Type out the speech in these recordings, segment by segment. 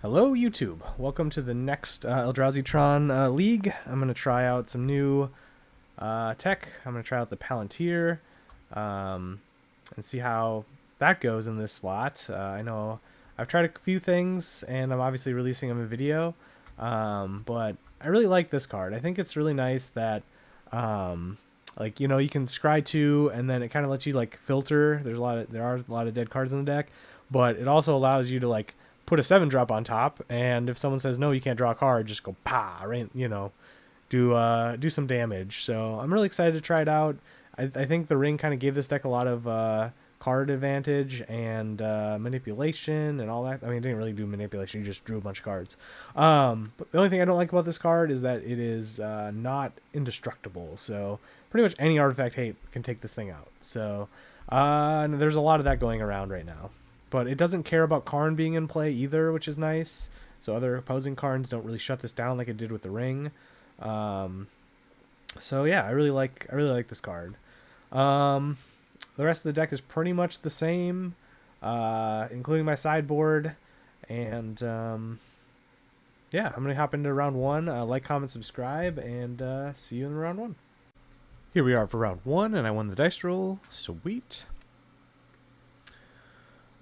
Hello YouTube, welcome to the next Eldrazi Tron League. I'm going to try out some new tech. I'm going to try out the Palantir and see how that goes in this slot. I know I've tried a few things and I'm obviously releasing them in video, but I really like this card. I think it's really nice that you can scry 2 and then it kind of lets you like filter. There are a lot of dead cards in the deck, but it also allows you to like put a 7-drop on top, and if someone says no, you can't draw a card, just go pa, right? Do some damage. So I'm really excited to try it out. I think the ring kind of gave this deck a lot of card advantage and manipulation and all that. I mean, it didn't really do manipulation; you just drew a bunch of cards. But the only thing I don't like about this card is that it is not indestructible. So pretty much any artifact hate can take this thing out. So there's a lot of that going around right now. But it doesn't care about Karn being in play either, which is nice. So other opposing Karns don't really shut this down like it did with the ring. So yeah, I really like this card. The rest of the deck is pretty much the same, including my sideboard. And yeah, I'm gonna hop into round 1. Like, comment, subscribe, and see you in round 1. Here we are for round 1, and I won the dice roll. Sweet.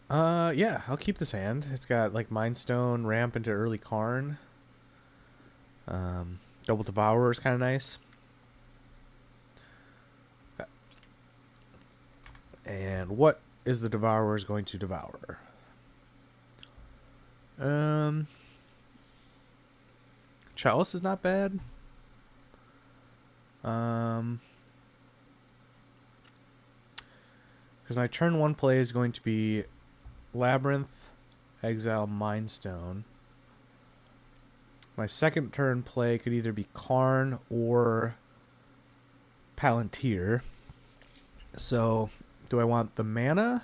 Yeah, I'll keep this hand. It's got like Mind Stone, ramp into early Karn. Double Devourer is kind of nice. And what is the Devourer is going to devour? Chalice is not bad. Because my turn 1 play is going to be Labyrinth, exile Mind Stone. My second turn play could either be Karn or Palantir. So, do I want the mana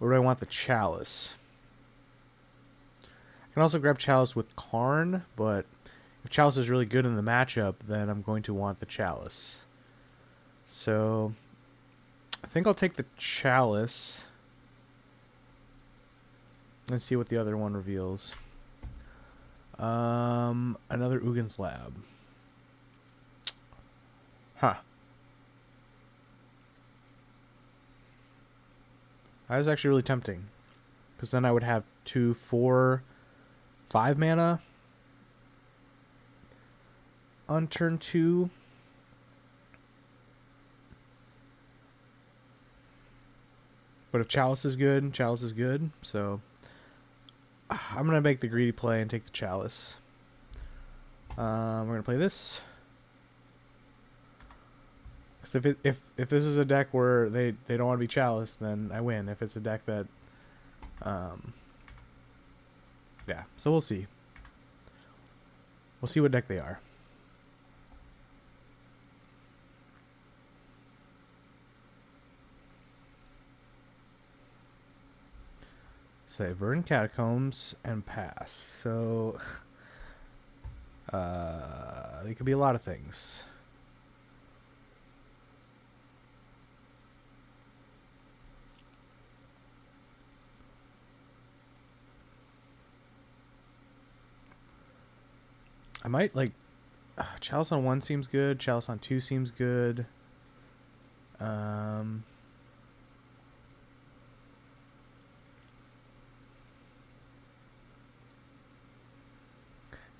or do I want the Chalice? I can also grab Chalice with Karn, but if Chalice is really good in the matchup, then I'm going to want the Chalice. So, I think I'll take the Chalice and see what the other one reveals. Another Ugin's Lab. Huh. That was actually really tempting. Because then I would have 2, 4, 5 mana on turn 2. But if Chalice is good, Chalice is good. So I'm going to make the greedy play and take the Chalice. We're going to play this. Because if this is a deck where they don't want to be Chalice, then I win. If it's a deck that... yeah, so we'll see. We'll see what deck they are. Say Verdant Catacombs and pass. So they could be a lot of things. I might like Chalice on 1 seems good. Chalice on 2 seems good.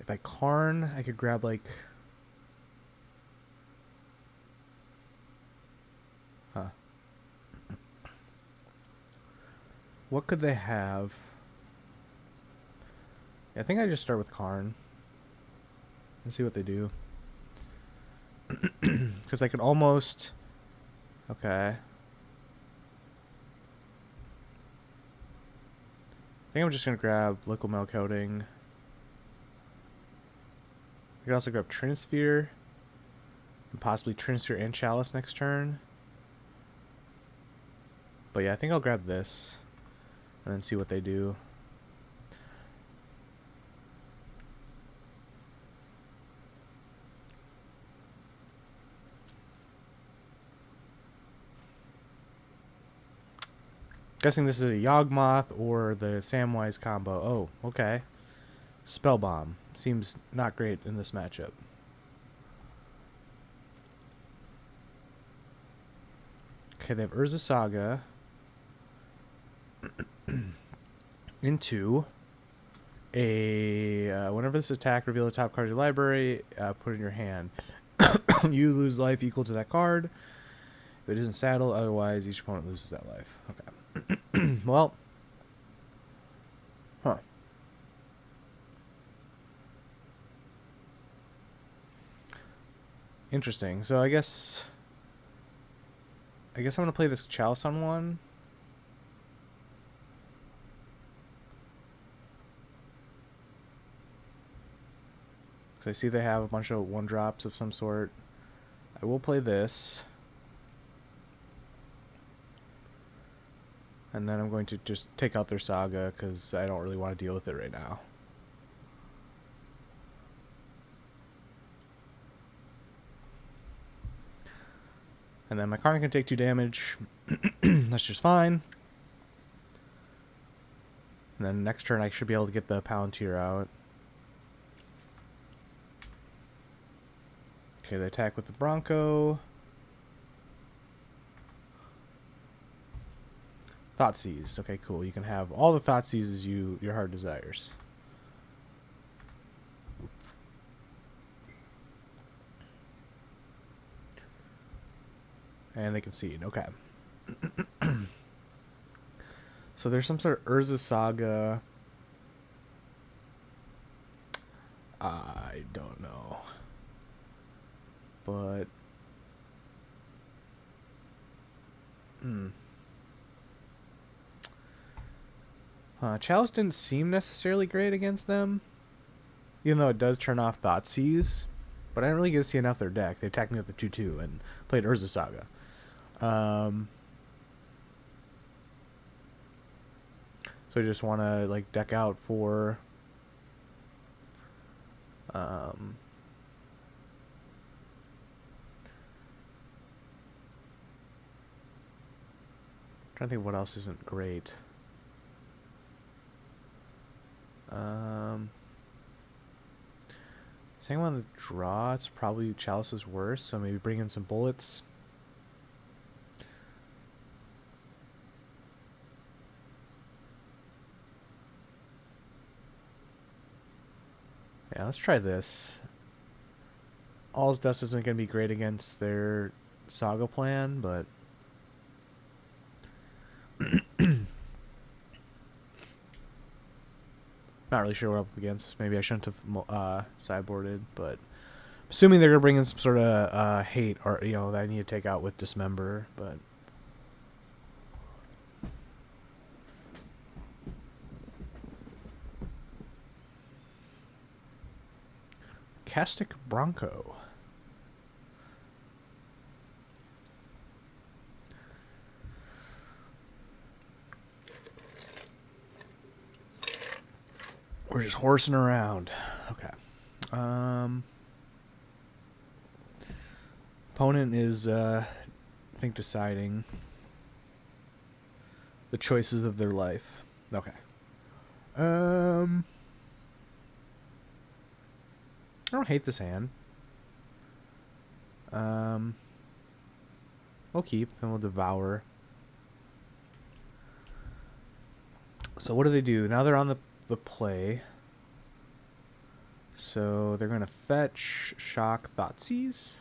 If I Karn, I could grab like... Huh. What could they have? I think I just start with Karn. And see what they do. Because I could almost... Okay. I think I'm just going to grab Liquid Metal Coating. I could also grab Trinisphere. And possibly Trinisphere and Chalice next turn. But yeah, I think I'll grab this. And then see what they do. Guessing this is a Yawgmoth or the Samwise combo. Oh, okay. Spell Bomb. Seems not great in this matchup. Okay, they have Urza Saga into a whenever this attack, reveal the top card of your library, put it in your hand. You lose life equal to that card. If it isn't saddled, otherwise each opponent loses that life. Okay. Well. Huh. Interesting. So I guess I'm going to play this Chalice on one. Because I see they have a bunch of 1-drops of some sort. I will play this. And then I'm going to just take out their Saga because I don't really want to deal with it right now. And then my Karn can take 2 damage. That's just fine. And then next turn I should be able to get the Palantir out. Okay, they attack with the Bronco. Thoughtseize. Okay, cool. You can have all the Thoughtseizes your heart desires. And they concede. Okay. So there's some sort of Urza Saga. I don't know. But... Chalice didn't seem necessarily great against them. Even though it does turn off Thoughtseize. But I didn't really get to see enough of their deck. They attacked me with the 2/2 and played Urza Saga. So I just want to like deck out for trying to think of what else isn't great. Saying on the draw, it's probably Chalice's worse, so maybe bring in some bullets. Yeah, let's try this. All's Dust isn't going to be great against their Saga plan, but... Not really sure what I'm up against. Maybe I shouldn't have sideboarded, but... Assuming they're going to bring in some sort of hate, or, you know, that I need to take out with Dismember, but... Castic Bronco. We're just horsing around. Okay. Opponent is, I think, deciding the choices of their life. Okay. I don't hate this hand. We'll keep and we'll devour. So what do? Now they're on the play. So they're gonna fetch, shock, Thoughtseize.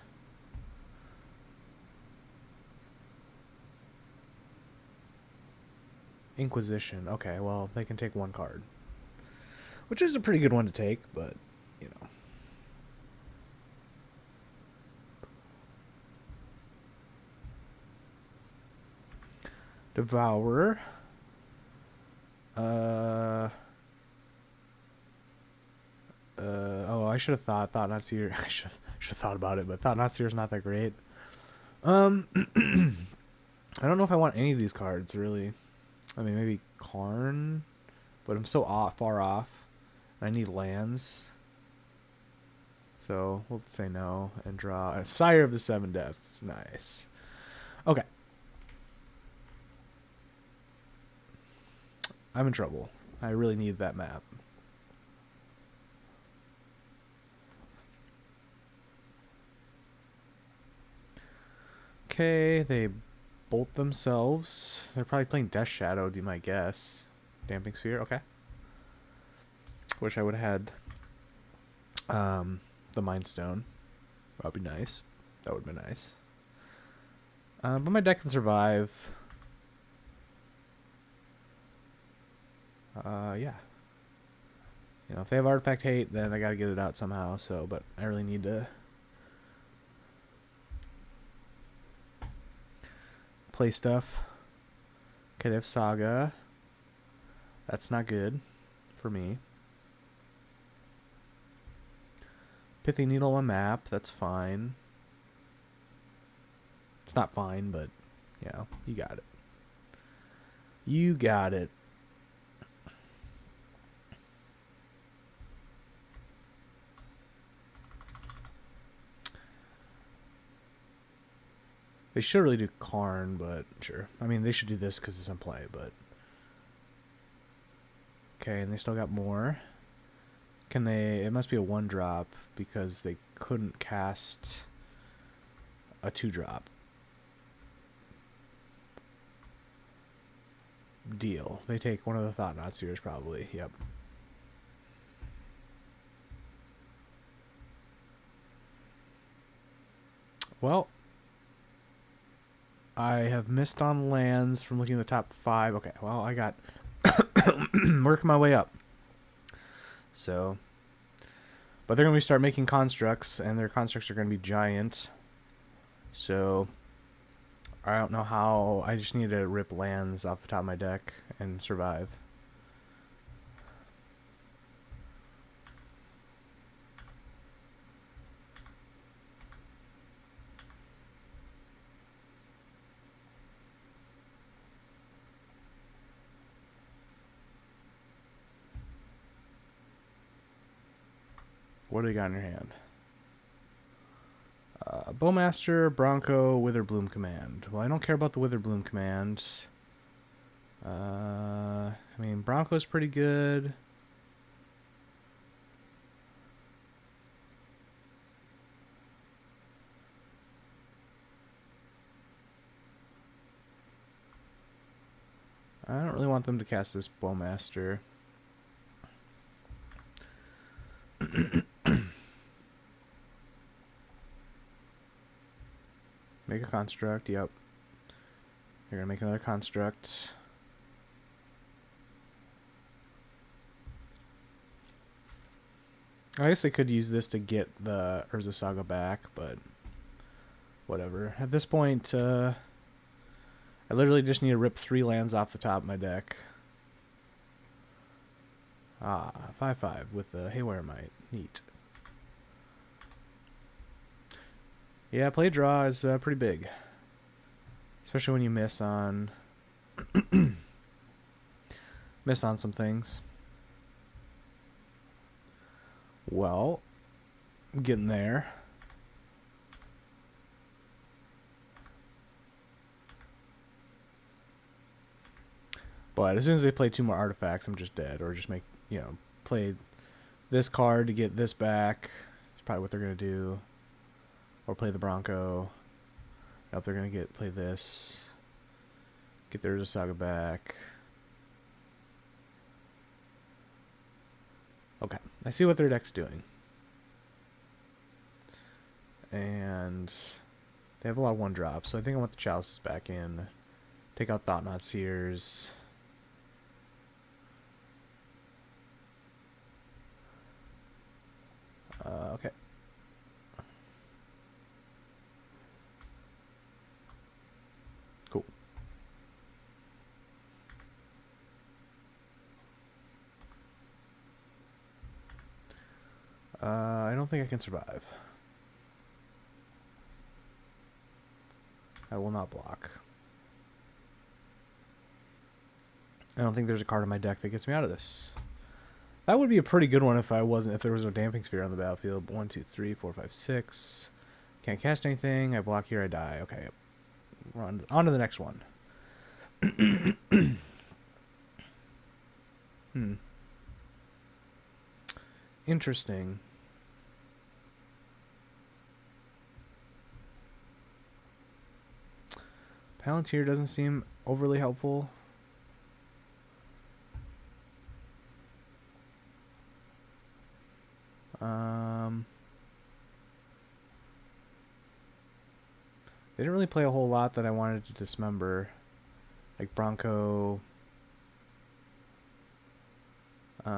Inquisition. Okay, well, they can take 1 card. Which is a pretty good one to take, but, you know. Devour. Oh, I should have thought not Seer. I should have thought about it, but thought not Seer is not that great. I don't know if I want any of these cards, really. I mean, maybe Karn, but I'm so far off. I need lands. So, we'll say no and draw. Sire of the 7 Deaths. Nice. Okay. I'm in trouble. I really need that map. Okay, they bolt themselves. They're probably playing Death Shadow, do my guess. Damping Sphere, okay. Wish I would have had the Mind Stone. That would be nice. That would be nice. But my deck can survive. Yeah. You know, if they have Artifact Hate, then I gotta get it out somehow, so, but I really need to play stuff. Okay, they have Saga. That's not good for me. Pithy Needle on map, that's fine. It's not fine, but, you know, you got it. You got it. They should really do Karn, but sure. I mean, they should do this because it's in play, but... Okay, and they still got more. Can they... It must be a 1-drop because they couldn't cast a 2-drop. Deal. They take one of the Thought-Knot Seers, probably. Yep. Well... I have missed on lands from looking at the top 5. Okay, well, I got... working my way up. So... But they're going to start making constructs, and their constructs are going to be giant. So... I don't know how... I just need to rip lands off the top of my deck and survive. What do you got in your hand? Bowmaster, Bronco, Witherbloom Command. Well, I don't care about the Witherbloom Command. I mean, Bronco's pretty good. I don't really want them to cast this Bowmaster. Make a construct, yep. You're gonna make another construct. I guess I could use this to get the Urza Saga back, but whatever. At this point, I literally just need to rip 3 lands off the top of my deck. 5/5 with the Haywire Might. Neat. Yeah, play draw is pretty big. Especially when you miss on... miss on some things. Well, getting there. But as soon as they play 2 more artifacts, I'm just dead. Or just make, you know, play this card to get this back. That's probably what they're going to do. Or play the Bronco. Nope, they're going to play this. Get their Urza Saga back. Okay, I see what their deck's doing. And they have a lot of 1-drops, so I think I want the Chalices back in. Take out Thought-Knot Seers. Okay. Cool. I don't think I can survive. I will not block. I don't think there's a card in my deck that gets me out of this. That would be a pretty good one if there was no Damping Sphere on the battlefield. 1, 2, 3, 4, 5, 6. Can't cast anything. I block here, I die. Okay. On to the next one. Interesting. Palantir doesn't seem overly helpful. They didn't really play a whole lot that I wanted to dismember. Like Bronco. They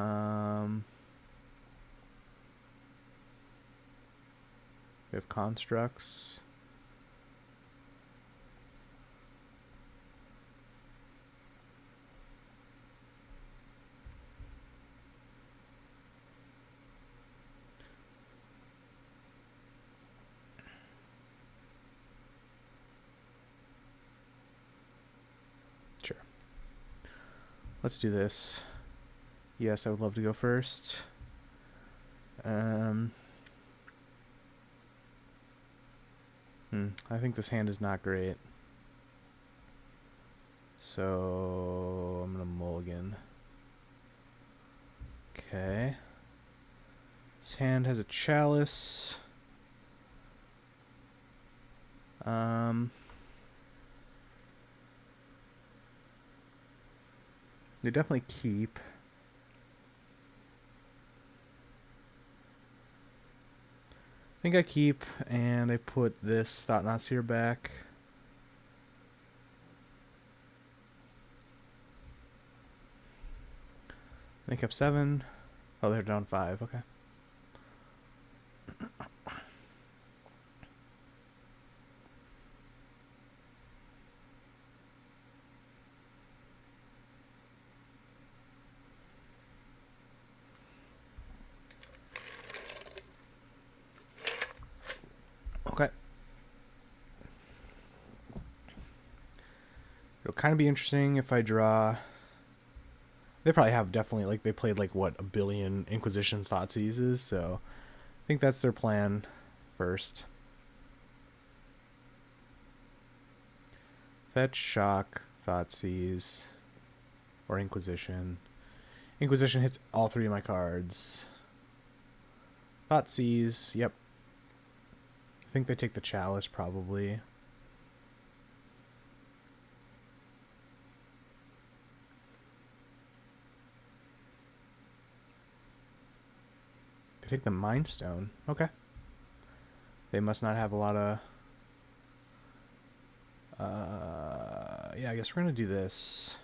have constructs. Sure. Let's do this. Yes, I would love to go first. I think this hand is not great. So I'm gonna mulligan. Okay. This hand has a chalice. They definitely keep. I think I keep, and I put this Thought-Knot Seer back. They kept 7. Oh, they're down 5. Okay. Okay. It'll kind of be interesting if I draw. They probably have definitely, like, they played like what, 1 billion Inquisition Thoughtseizes, so I think that's their plan first. Fetch, Shock, Thoughtseize, or Inquisition. Inquisition hits all 3 of my cards. Thoughtseize, yep. I think they take the Chalice probably. They take the Mind Stone. Okay. They must not have a lot of... yeah, I guess we're going to do this.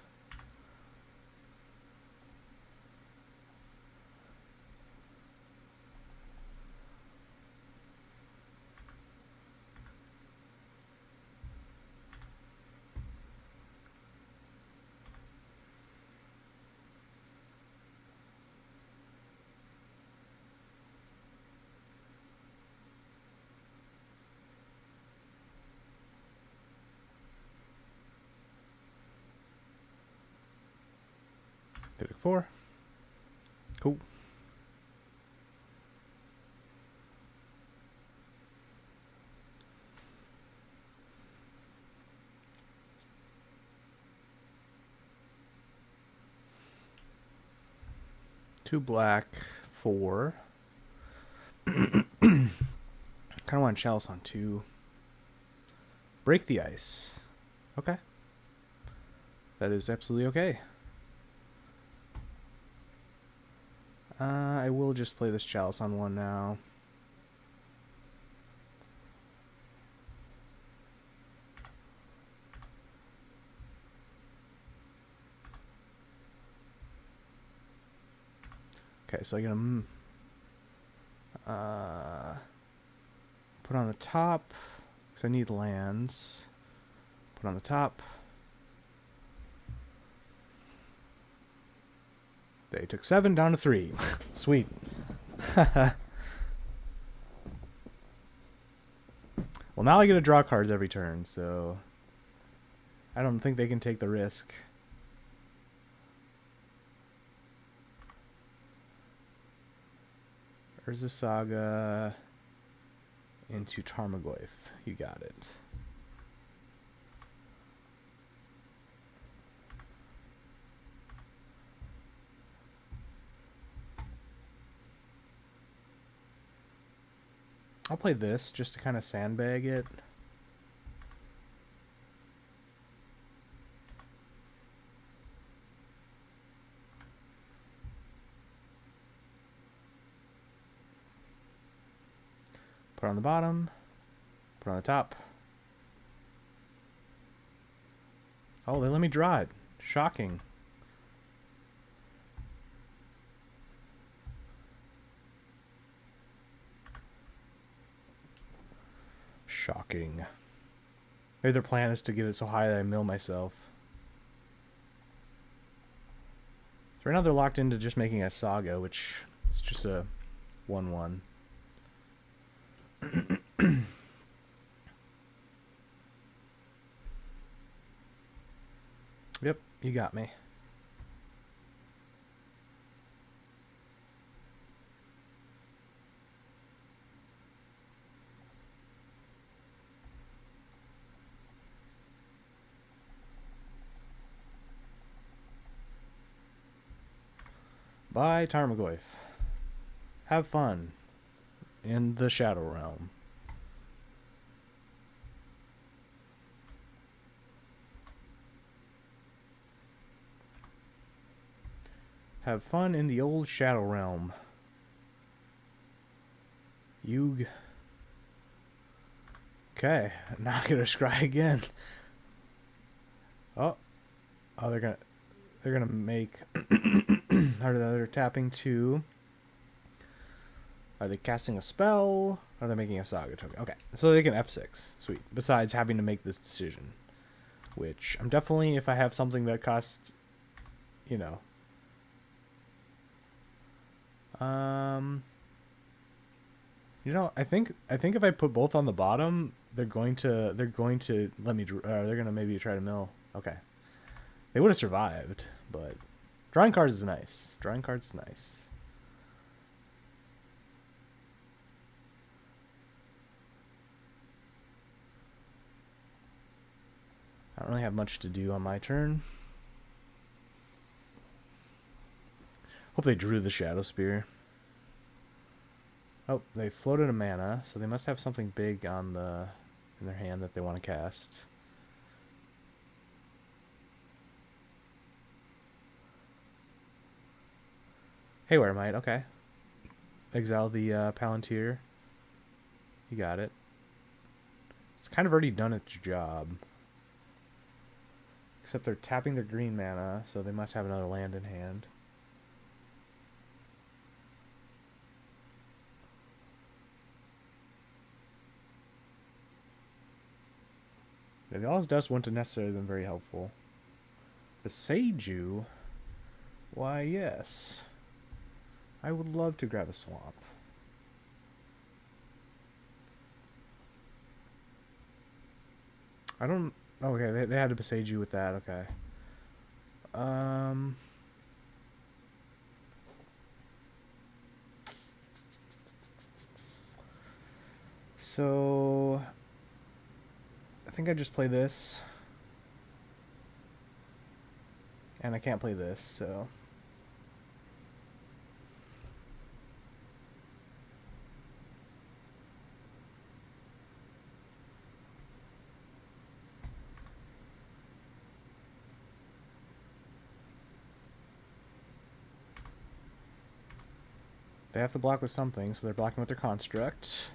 They took 4. Cool. Two black, 4. Kind of want Chalice on 2. Break the ice. Okay. That is absolutely okay. I will just play this Chalice on 1 now. Okay, so I get them put on the top because I need lands. Put on the top. They took 7 down to 3. Sweet. Well, now I get to draw cards every turn, so I don't think they can take the risk. There's a Saga into Tarmogoyf. You got it. I'll play this just to kind of sandbag it. Put on the bottom. Put on the top. Oh, they let me draw it. Shocking. Shocking. Maybe their plan is to get it so high that I mill myself. So right now they're locked into just making a Saga, which is just a 1/1. Yep, you got me. Bye, Tarmogoyf. Have fun in the Shadow Realm. Have fun in the old Shadow Realm. Yug. Okay, now I'm gonna scry again. Oh, they're gonna make. They're tapping 2. Are they casting a spell? Or are they making a Saga token? Okay, so they can F6. Sweet. Besides having to make this decision, which I'm definitely, if I have something that costs, you know. You know, I think if I put both on the bottom, they're going to let me. They're gonna maybe try to mill. Okay, they would have survived, but drawing cards is nice. Drawing cards is nice. I don't really have much to do on my turn. Hope they drew the Shadow Spear. Oh, they floated a mana, so they must have something big on in their hand that they want to cast. Haywire Might, okay. Exile the Palantir. You got it. It's kind of already done its job. Except they're tapping their green mana, so they must have another land in hand. Yeah, the All's Dust wouldn't have necessarily been very helpful. The Seiju? Why, yes. I would love to grab a swamp. I don't... Okay, they had to besage you with that, okay. So... I think I just play this. And I can't play this, so... They have to block with something, so they're blocking with their construct.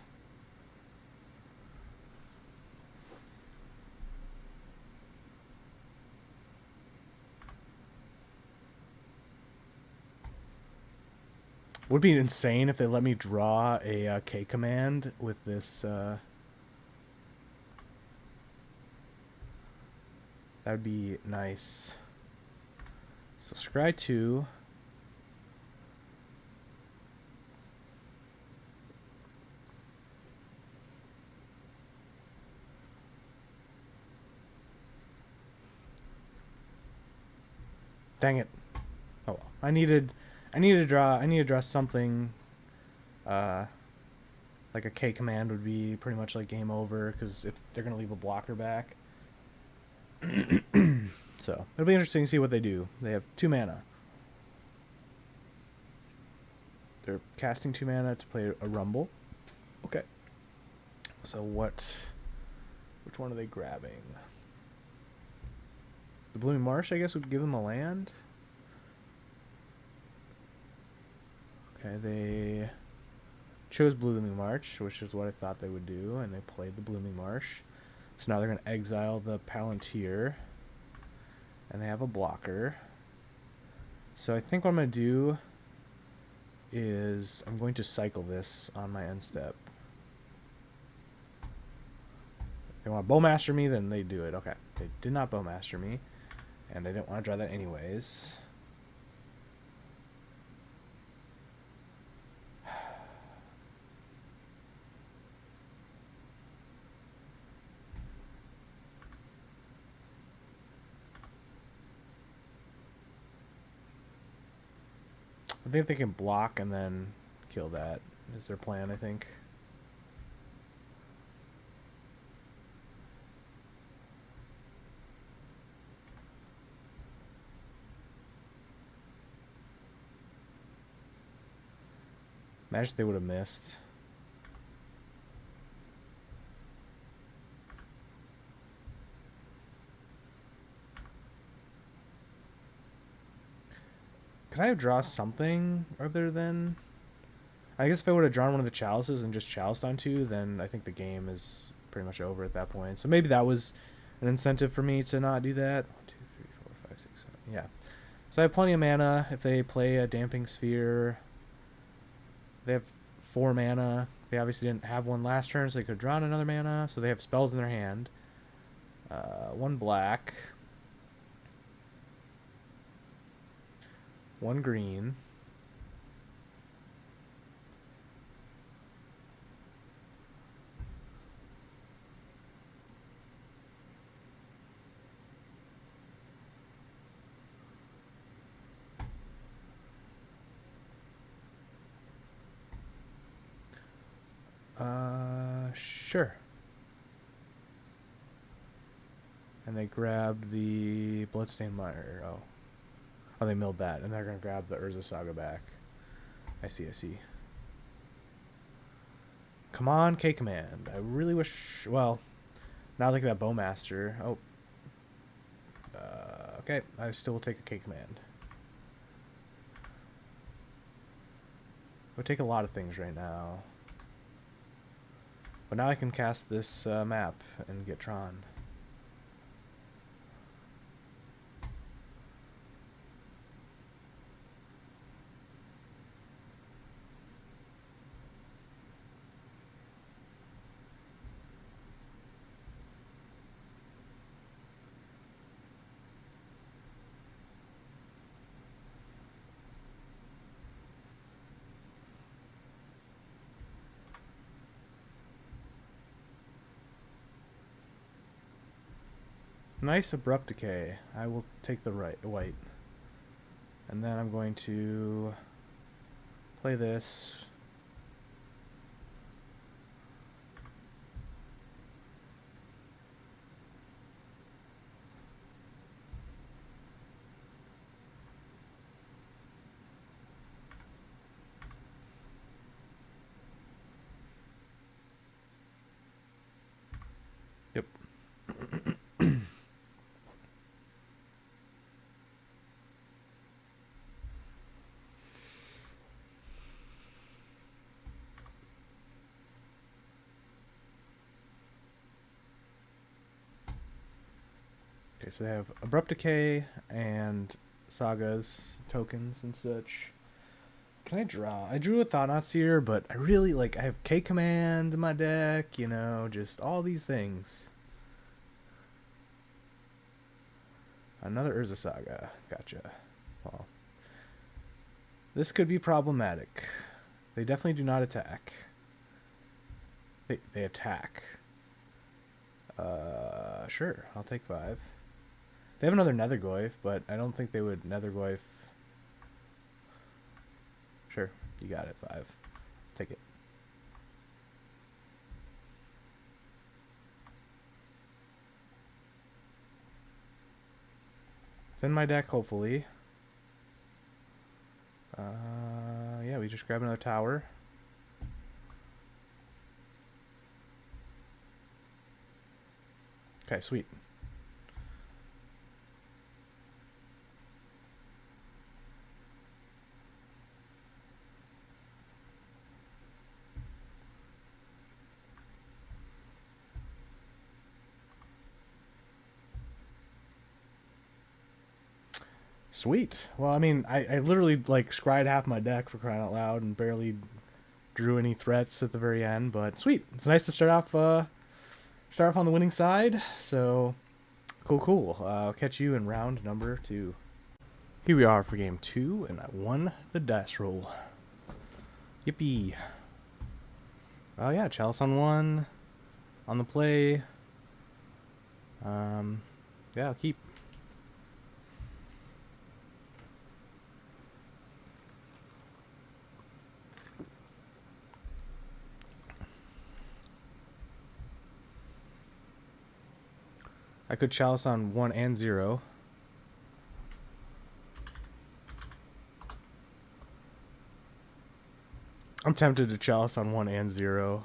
Would be insane if they let me draw a K command with this. That would be nice. So scry 2. Dang it. Oh well. I need to draw something like a K command would be pretty much like game over, because if they're gonna leave a blocker back. So it'll be interesting to see what they do. They have 2 mana. They're casting 2 mana to play a Rumble. Okay. So which one are they grabbing? The Blooming Marsh, I guess, would give them a land. Okay, they chose Blooming Marsh, which is what I thought they would do, and they played the Blooming Marsh. So now they're going to exile the Palantir, and they have a blocker. So I think what I'm going to do is I'm going to cycle this on my end step. If they want to Bowmaster me, then they do it. Okay, they did not Bowmaster me, and I didn't want to draw that anyways. I think they can block and then kill that is their plan, I think. Imagine if they would have missed. Could I have drawn something other than... I guess if I would have drawn one of the chalices and just chaliced on two, then I think the game is pretty much over at that point. So maybe that was an incentive for me to not do that. 1, 2, 3, 4, 5, 6, 7. Yeah. So I have plenty of mana. If they play a Damping Sphere, they have 4 mana. They obviously didn't have one last turn, so they could have drawn another mana. So they have spells in their hand. 1 black. 1 green. Sure. And they grab the Bloodstained Mire. Oh, they milled that, and they're going to grab the Urza Saga back. I see. Come on, K-Command. I really wish... Well, now look at that Bowmaster. Oh. Okay, I still will take a K-Command. Would take a lot of things right now. But now I can cast this map and get Tron. Nice Abrupt Decay. I will take the white. And then I'm going to play this. Yep. Okay, so they have Abrupt Decay and Sagas, tokens and such. Can I draw? I drew a Thought-Knot Seer, but I really, I have K-Command in my deck, you know, just all these things. Another Urza Saga. Gotcha. Well, this could be problematic. They definitely do not attack. They attack. Sure, I'll take 5. They have another Nethergoyf, but I don't think they would Nethergoyf. Sure, you got it, 5. Take it. Thin my deck, hopefully. Yeah, we just grab another tower. Okay, sweet. Sweet. Well, I mean, I literally like scryed half my deck for crying out loud and barely drew any threats at the very end. But sweet. It's nice to start off on the winning side. So cool. I'll catch you in round number 2. Here we are for game 2, and I won the dice roll. Yippee. Oh yeah, Chalice on 1 on the play. Yeah, I'll keep. I could Chalice on 1 and 0. I'm tempted to Chalice on 1 and 0.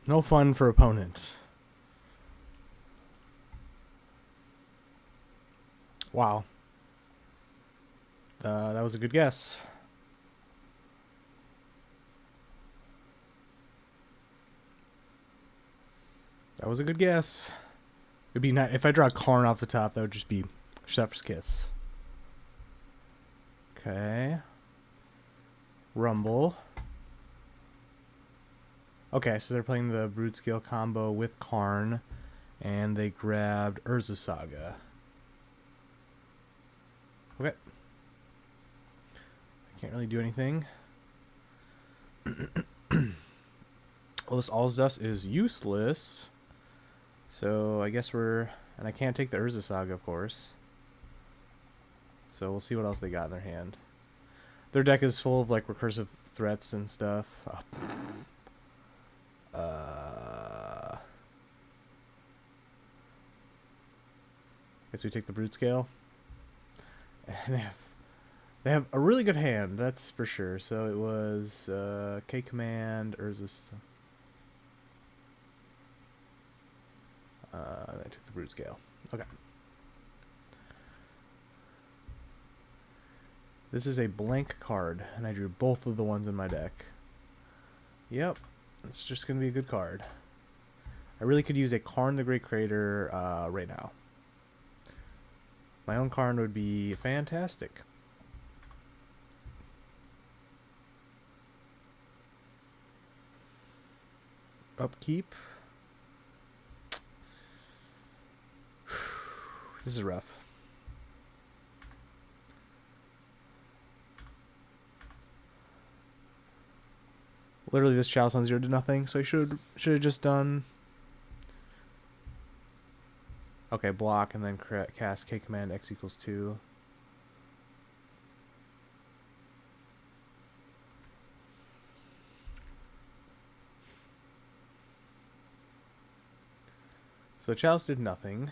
No fun for opponent. Wow. That was a good guess. That was a good guess. It'd be nice if I draw a Karn off the top. That would just be chef's kiss. Okay. Rumble. Okay, so they're playing the Broodscale combo with Karn, and they grabbed Urza Saga. Okay. I can't really do anything. Well, this All's Dust is useless. So I guess we're... And I can't take the Urza Saga, of course. So we'll see what else they got in their hand. Their deck is full of, like, recursive threats and stuff. Guess we take the Broodscale. And they have a really good hand, that's for sure. So it was K Command, Urza's. I took the Broodscale. Okay. This is a blank card, and I drew both of the ones in my deck. Yep, it's just going to be a good card. I really could use a Karn the Great Creator right now. My own Karn would be fantastic. Upkeep. This is rough. Literally, this Chalice on 0 did nothing, so I should have just done. Okay, block and then cast K Command X equals 2. So Chalice did nothing.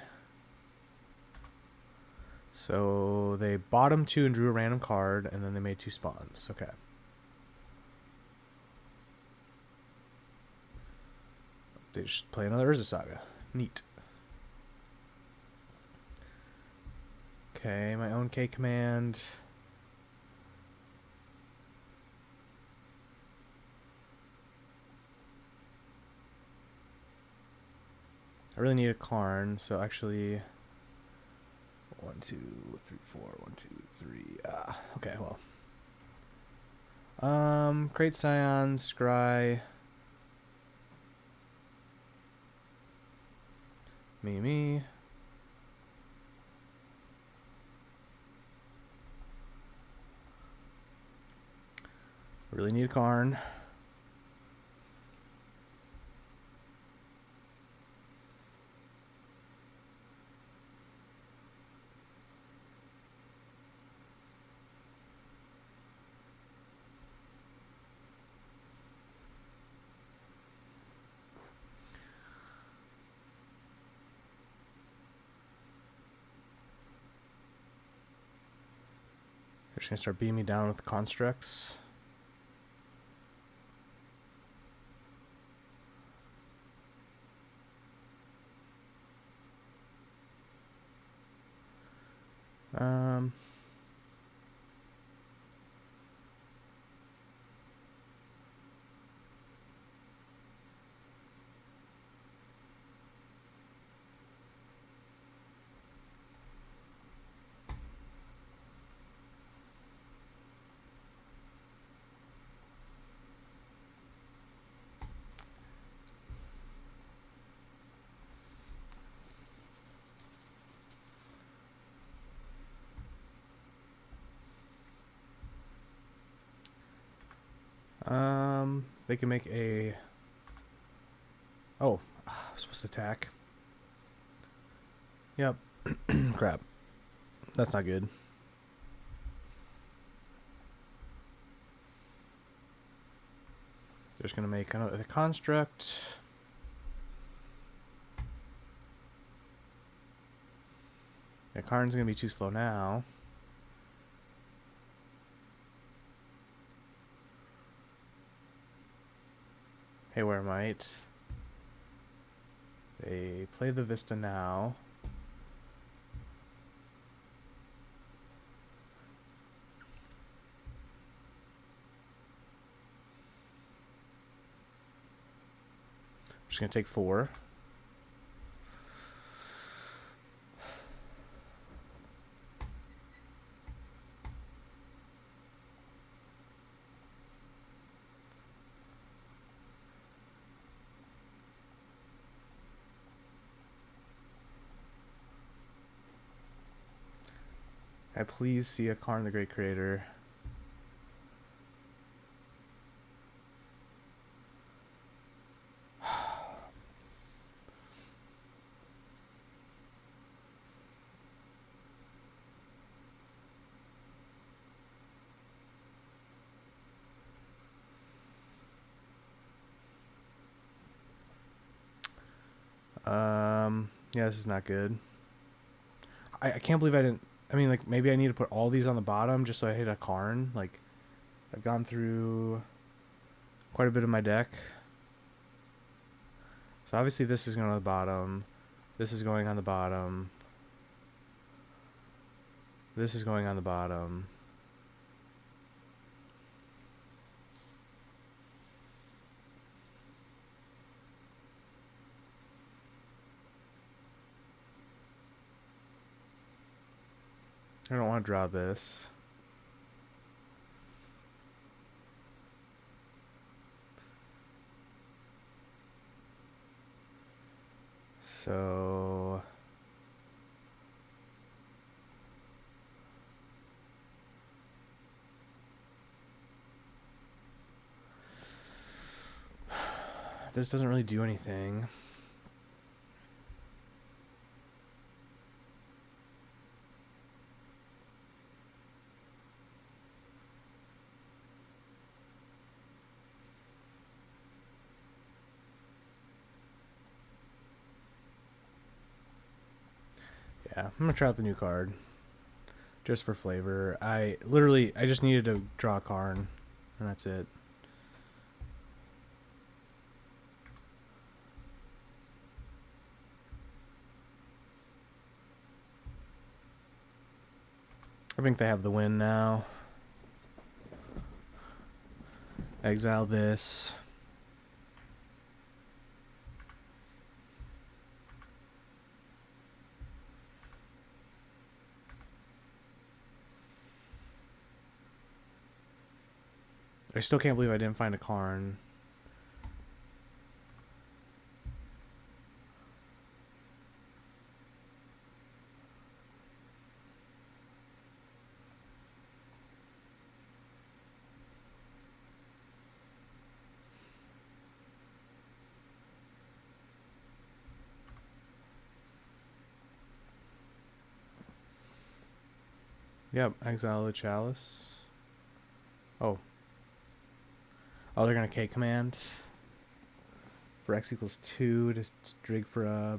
So they bottom 2 and drew a random card, and then they made 2 spawns. Okay. They just play another Urza Saga. Neat. Okay, my own K Command. I really need a Karn, so actually 1, 2, 3, 4, 1, 2, 3. Okay, well. Create Scion, Scry. Me. Really need a Karn. They're just going to start beating me down with constructs. They can make a... Oh, I was supposed to attack. Yep. Crap. That's not good. They're just going to make another construct. Yeah, Karn's going to be too slow now. Haywire might. They play the Vista now. I'm just going to take 4. I please see a Karn the Great Creator. Yeah, this is not good. I can't believe I didn't... I mean, like, maybe I need to put all these on the bottom just so I hit a Karn. Like, I've gone through quite a bit of my deck. So obviously this is going on the bottom. This is going on the bottom. This is going on the bottom. I don't want to draw this. So this doesn't really do anything. Yeah, I'm gonna try out the new card just for flavor. I just needed to draw a Karn, and that's it. I think they have the win now. Exile this. I still can't believe I didn't find a Karn. Yep, exile the Chalice. Oh. Oh, they're going to K command. For X equals 2, just Dreg for a...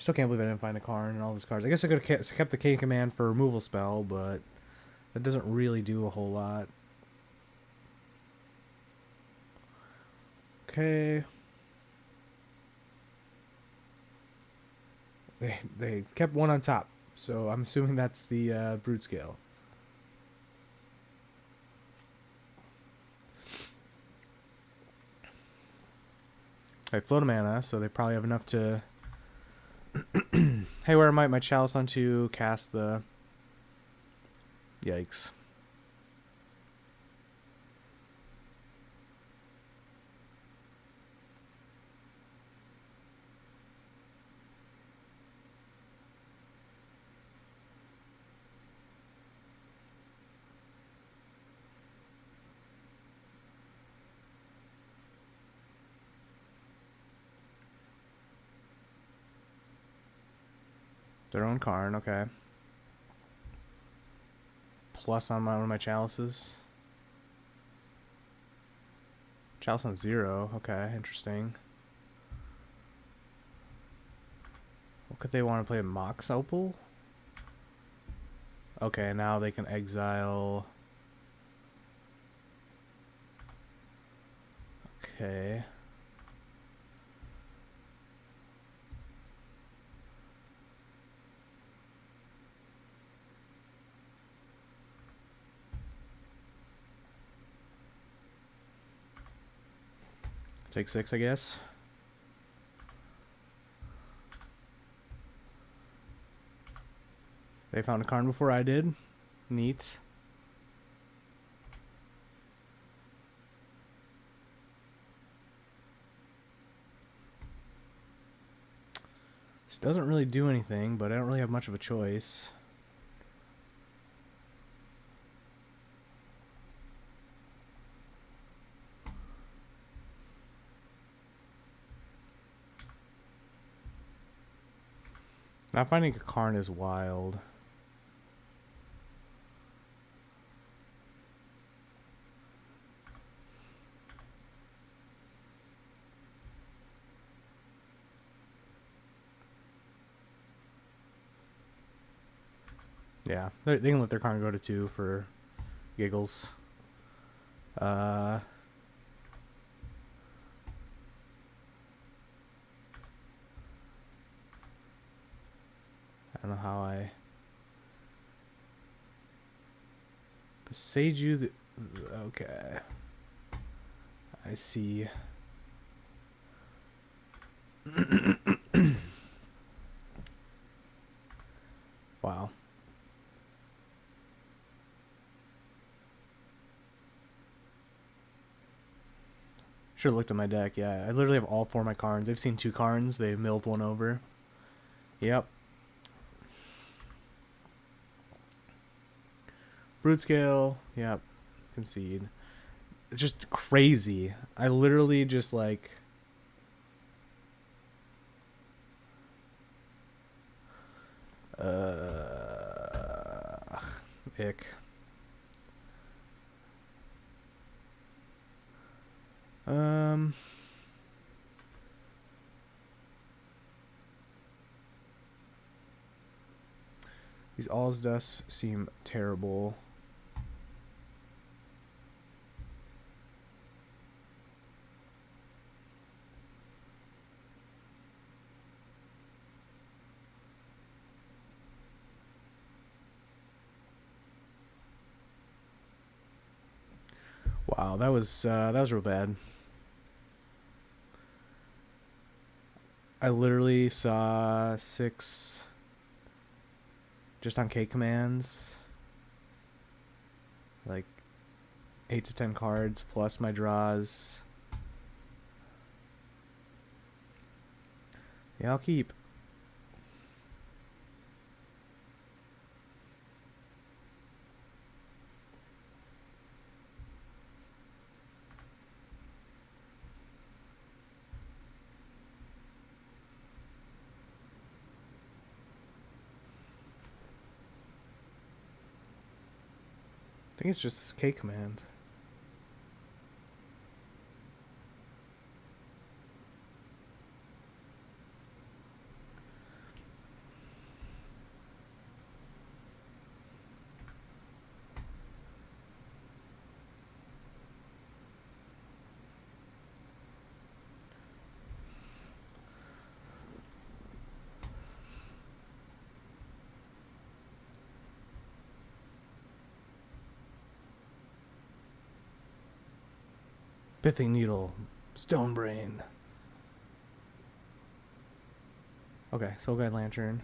Still can't believe I didn't find a Karn and all those cards. I guess I could have kept the K command for removal spell, but that doesn't really do a whole lot. Okay. They kept one on top, so I'm assuming that's the Broodscale. I float a mana, so they probably have enough to... Hey, where might my chalice on to cast the... Yikes. Their own Karn, okay. Plus on one of my chalices. Chalice on 0, okay, interesting. What could they want to play? Mox Opal? Okay, now they can exile. Okay. Take 6, I guess. They found a Karn before I did. Neat. This doesn't really do anything, but I don't really have much of a choice. Not finding a Karn is wild. Yeah, they can let their Karn go to 2 for giggles. I don't know how I... Besage you the... Okay. I see. Wow. Should have looked at my deck. Yeah, I literally have all 4 of my Karns. They've seen 2 Karns. They've milled one over. Yep. Broodscale. Yep. Concede. It's just crazy. I literally just like... Ick. These All's Dust seem terrible. Wow, that was real bad. I literally saw 6 just on K commands, like 8 to 10 cards plus my draws. Yeah, I'll keep. I think it's just this K command. Pithing Needle. Stone Brain. Okay, Soul Guide Lantern.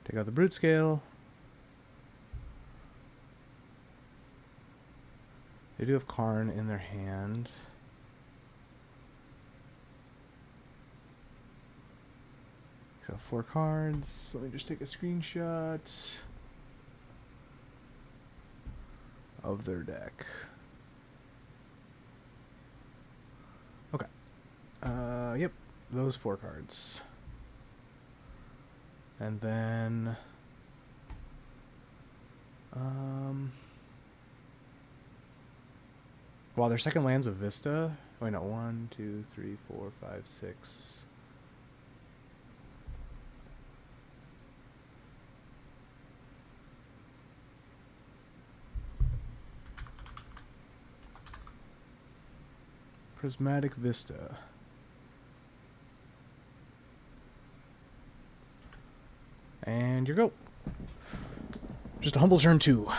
Take out the Broodscale. They do have Karn in their hand. So 4 cards. Let me just take a screenshot of their deck. Okay. Yep, those 4 cards. And then well, their second land's a Vista. Wait, no, 1, 2, 3, 4, 5, 6. Prismatic Vista. And your go. Just a humble turn 2.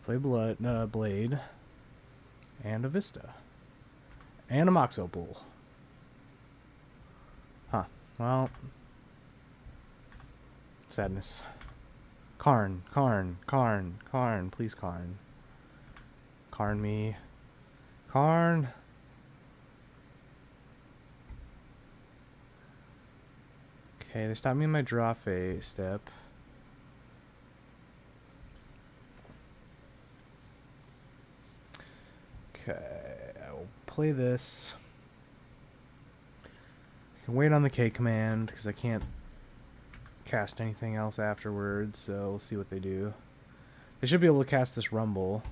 Play Blade. And a Vista. And a Mox Opal. Huh. Well. Sadness. Karn. Please, Karn. Karn me. Karn. Okay, they stopped me in my draw phase step. Okay, I will play this. I can wait on the K command because I can't cast anything else afterwards, so we'll see what they do. They should be able to cast this Rumble.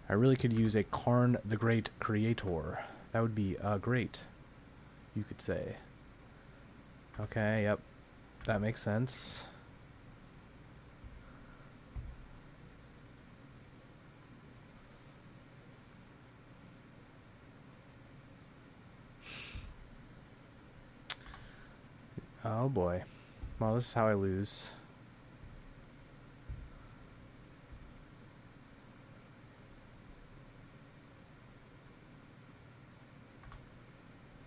I really could use a Karn the Great Creator. That would be great, you could say. Okay, yep. That makes sense. Oh boy. Well, this is how I lose.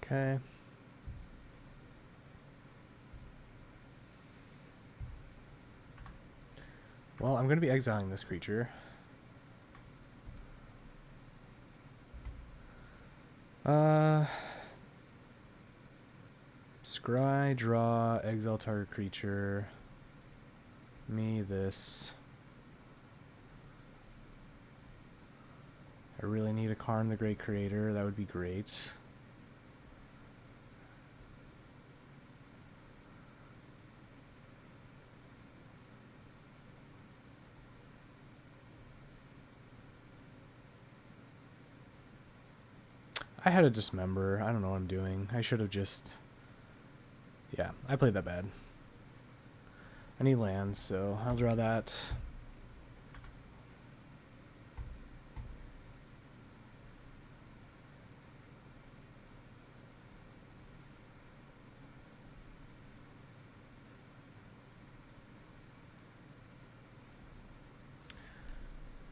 Okay. Well, I'm going to be exiling this creature. Scry, draw, exile target creature. Me this. I really need a Karn the Great Creator. That would be great. I had a Dismember. I don't know what I'm doing. I should have just... Yeah, I played that bad. I need lands, so I'll draw that.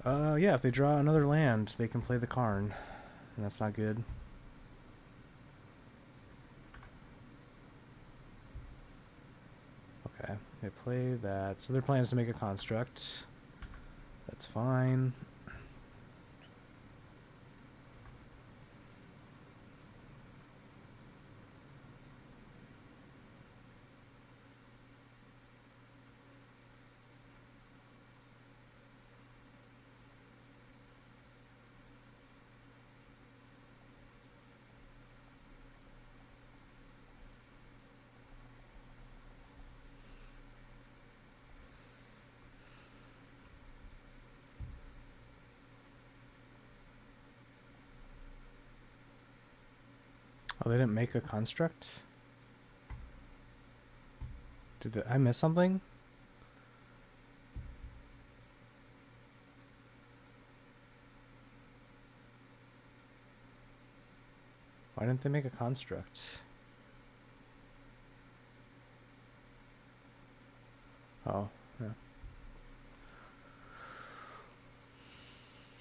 Yeah, if they draw another land, they can play the Karn. And that's not good. Okay, they play that. So their plan is to make a construct. That's fine. Oh, they didn't make a construct? Did I miss something? Why didn't they make a construct? Oh, yeah.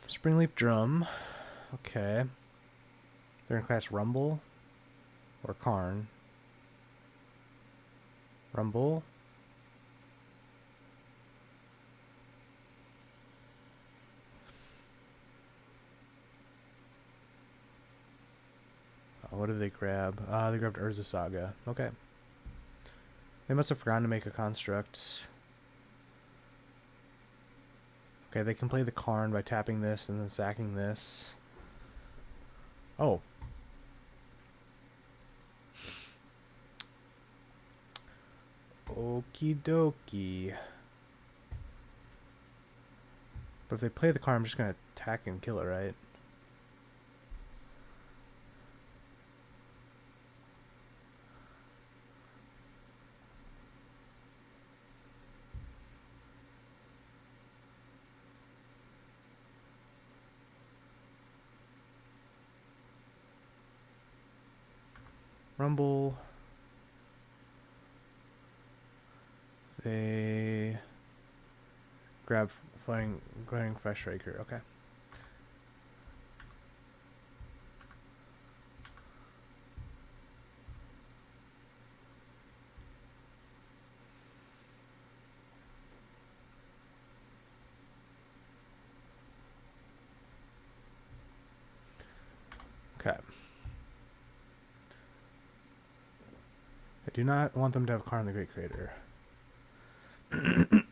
Springleaf Drum. Okay. They're in class Rumble or Karn. Rumble. Oh, what did they grab? They grabbed Urza Saga. Okay. They must have forgotten to make a construct. Okay, they can play the Karn by tapping this and then sacking this. Oh. Okie dokie. But if they play the Karn, I'm just going to attack and kill it, right? Rumble. They grab glaring fresh striker. Okay. Okay. I do not want them to have Karn the Great Creator. And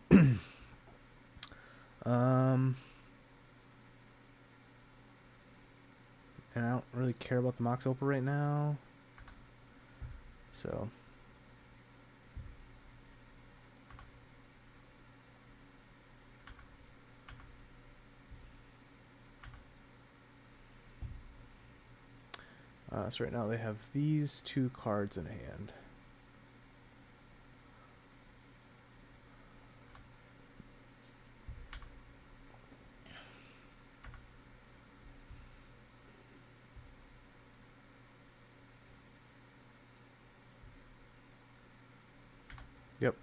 I don't really care about the Mox Opal right now. So. So right now they have these two cards in hand. Yep.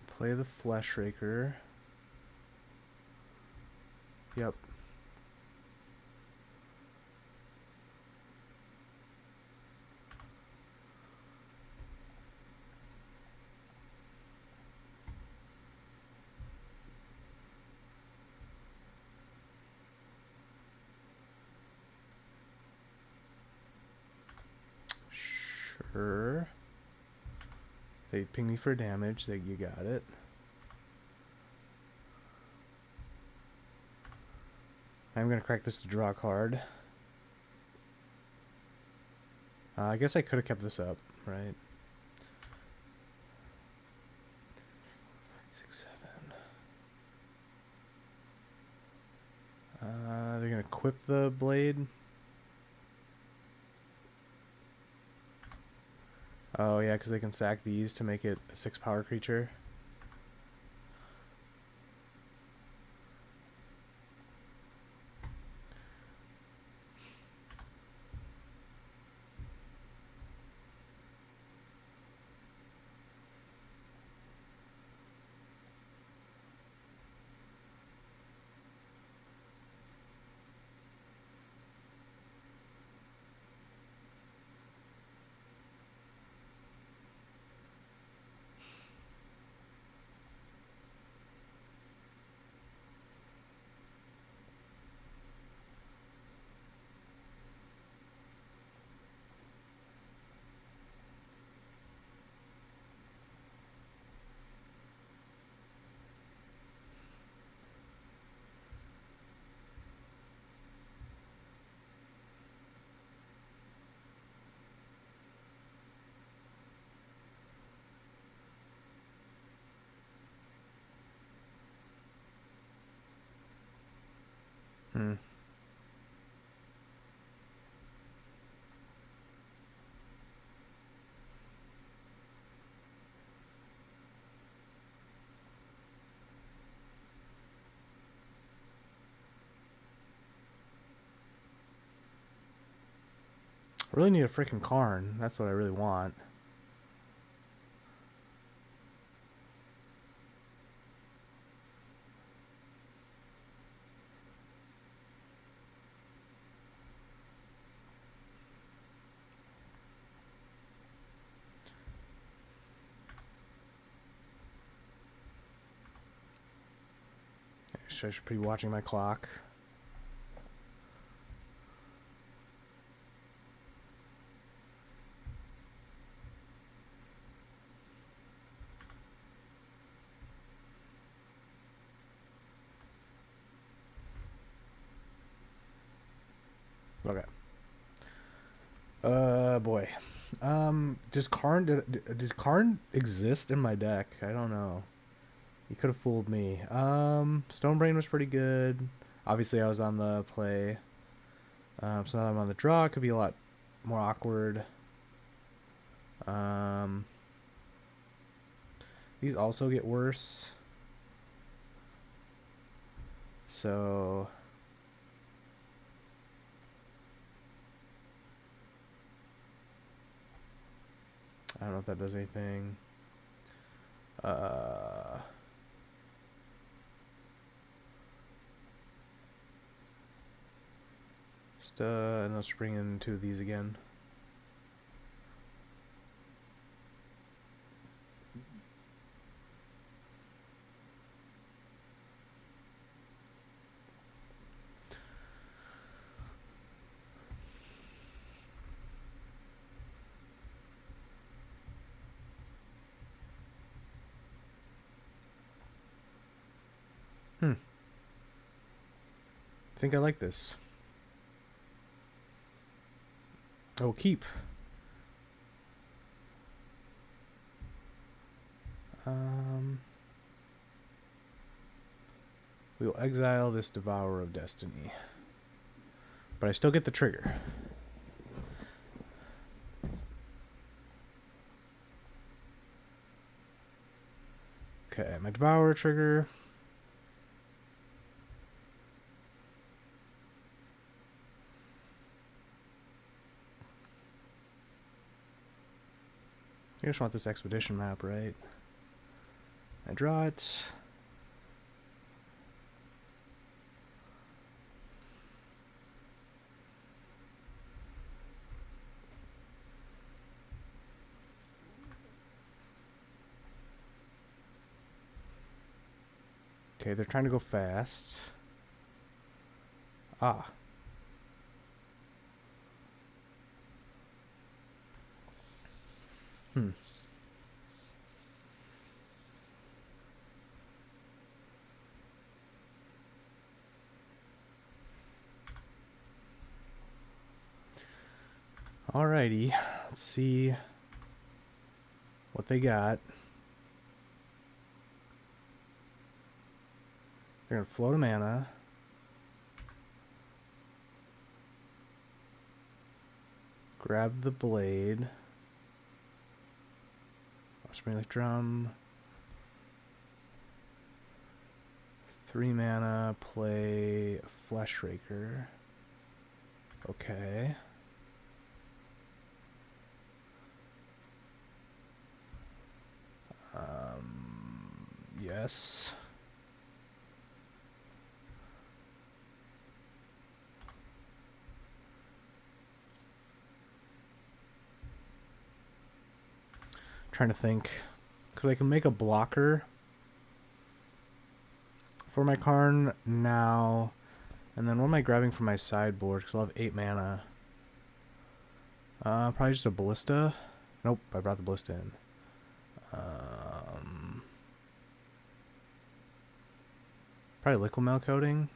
Play the Flesh Raker. Yep. Sure. They ping me for damage. You got it. I'm gonna crack this to draw a card. I guess I could have kept this up, right? 6, 7. They're gonna equip the blade. Oh yeah, because they can sack these to make it a 6 power creature. Hmm. I really need a freaking Karn. That's what I really want. I should be watching my clock. Okay. Boy. Does Karn exist in my deck? I don't know. You could have fooled me. Stonebrain was pretty good. Obviously, I was on the play. So now I'm on the draw. It could be a lot more awkward. These also get worse. So I don't know if that does anything. And let's bring in 2 of these again. I think I like this. Oh, keep. We will exile this Devourer of Destiny. But I still get the trigger. Okay, my Devourer trigger. I just want this expedition map, right? I draw it. Okay, they're trying to go fast. Ah. Alrighty, let's see what they got. They're gonna float a mana. Grab the blade. Spring Drum. 3 mana, play Flesh Raker. Okay. Yes. Trying to think, because I can make a blocker for my Karn now, and then what am I grabbing from my sideboard? Because I'll have 8 mana. Probably just a Ballista. Nope, I brought the Ballista in. Probably Liquid Mail Coating.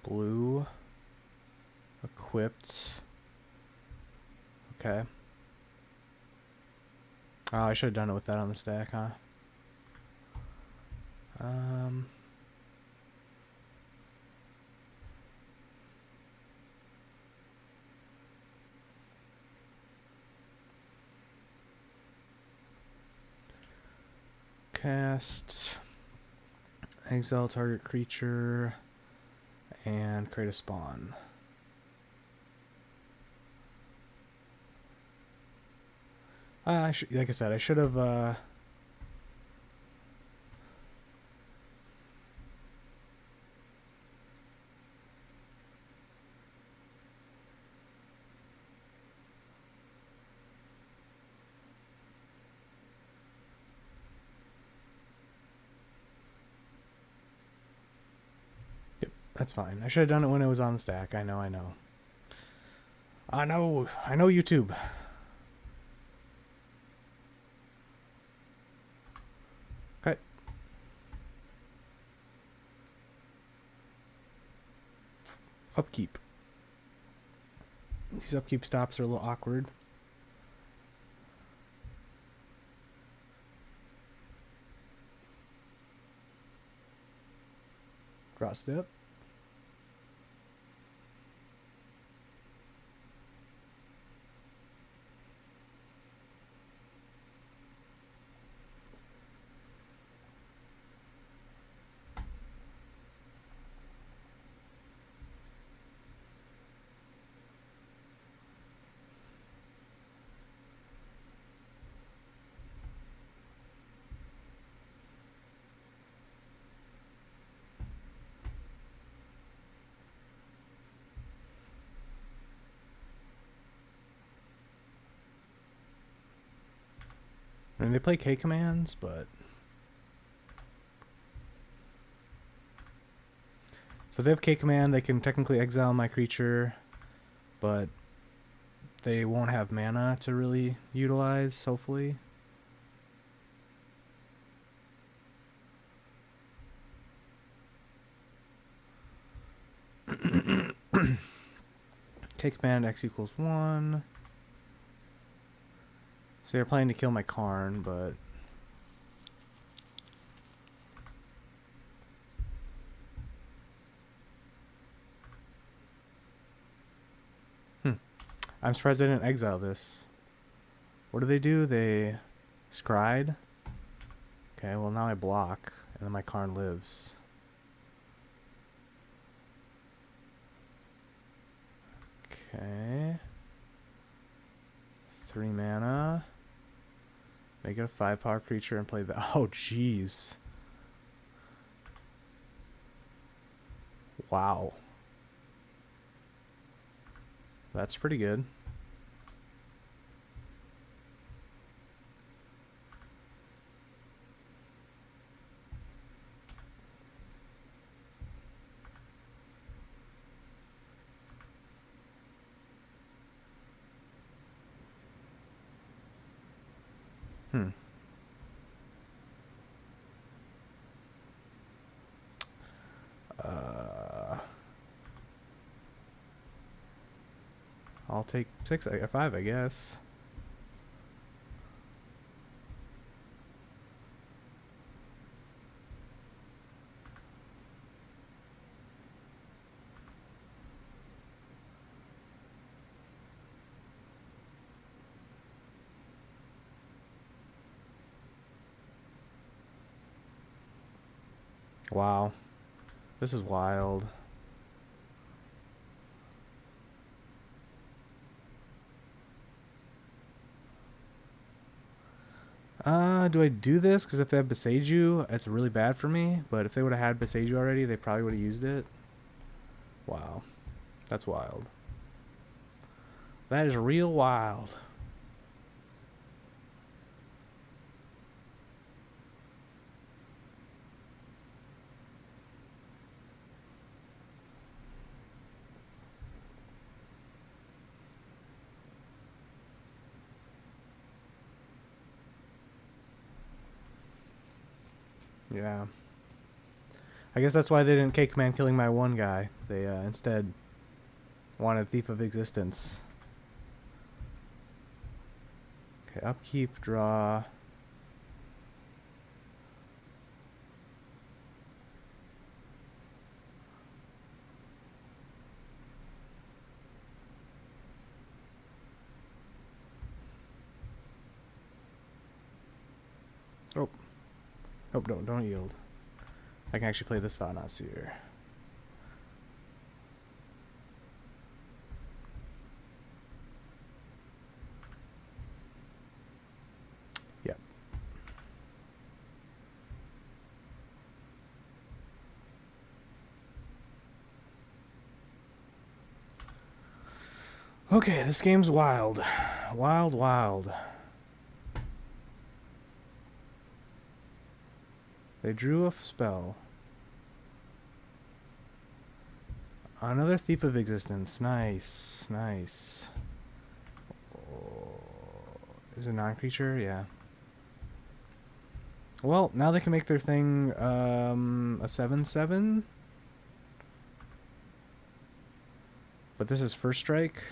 Blue. Equipped. Okay. Oh, I should have done it with that on the stack, huh? Cast, exile target creature, and create a spawn. Like I said, I should have. That's fine. I should have done it when it was on the stack. I know. I know YouTube. Okay. Upkeep. These upkeep stops are a little awkward. Draw step. I mean, they play K commands, but... So if they have K command, they can technically exile my creature, but they won't have mana to really utilize, hopefully. K command, X equals 1. So they're planning to kill my Karn, but... I'm surprised I didn't exile this. What do? They scryed? Okay, well now I block, and then my Karn lives. Okay. 3 mana. Make it a 5-power creature and play the... Oh, jeez. Wow. That's pretty good. I'll take 5, I guess. Wow. This is wild. Do I do this? Because if they have Beseiju, it's really bad for me. But if they would have had Beseiju already, they probably would have used it. Wow. That's wild. That is real wild. Yeah. I guess that's why they didn't K command killing my one guy. They instead wanted Thief of Existence. Okay, upkeep, draw. Oh. Oh, don't yield. I can actually play this Thought-Knot Seer. Yep. Okay, this game's wild. Wild, wild. They drew a spell. Another Thief of Existence. Nice, nice. Oh, is it a non-creature? Yeah. Well, now they can make their thing a 7/7. But this is first strike.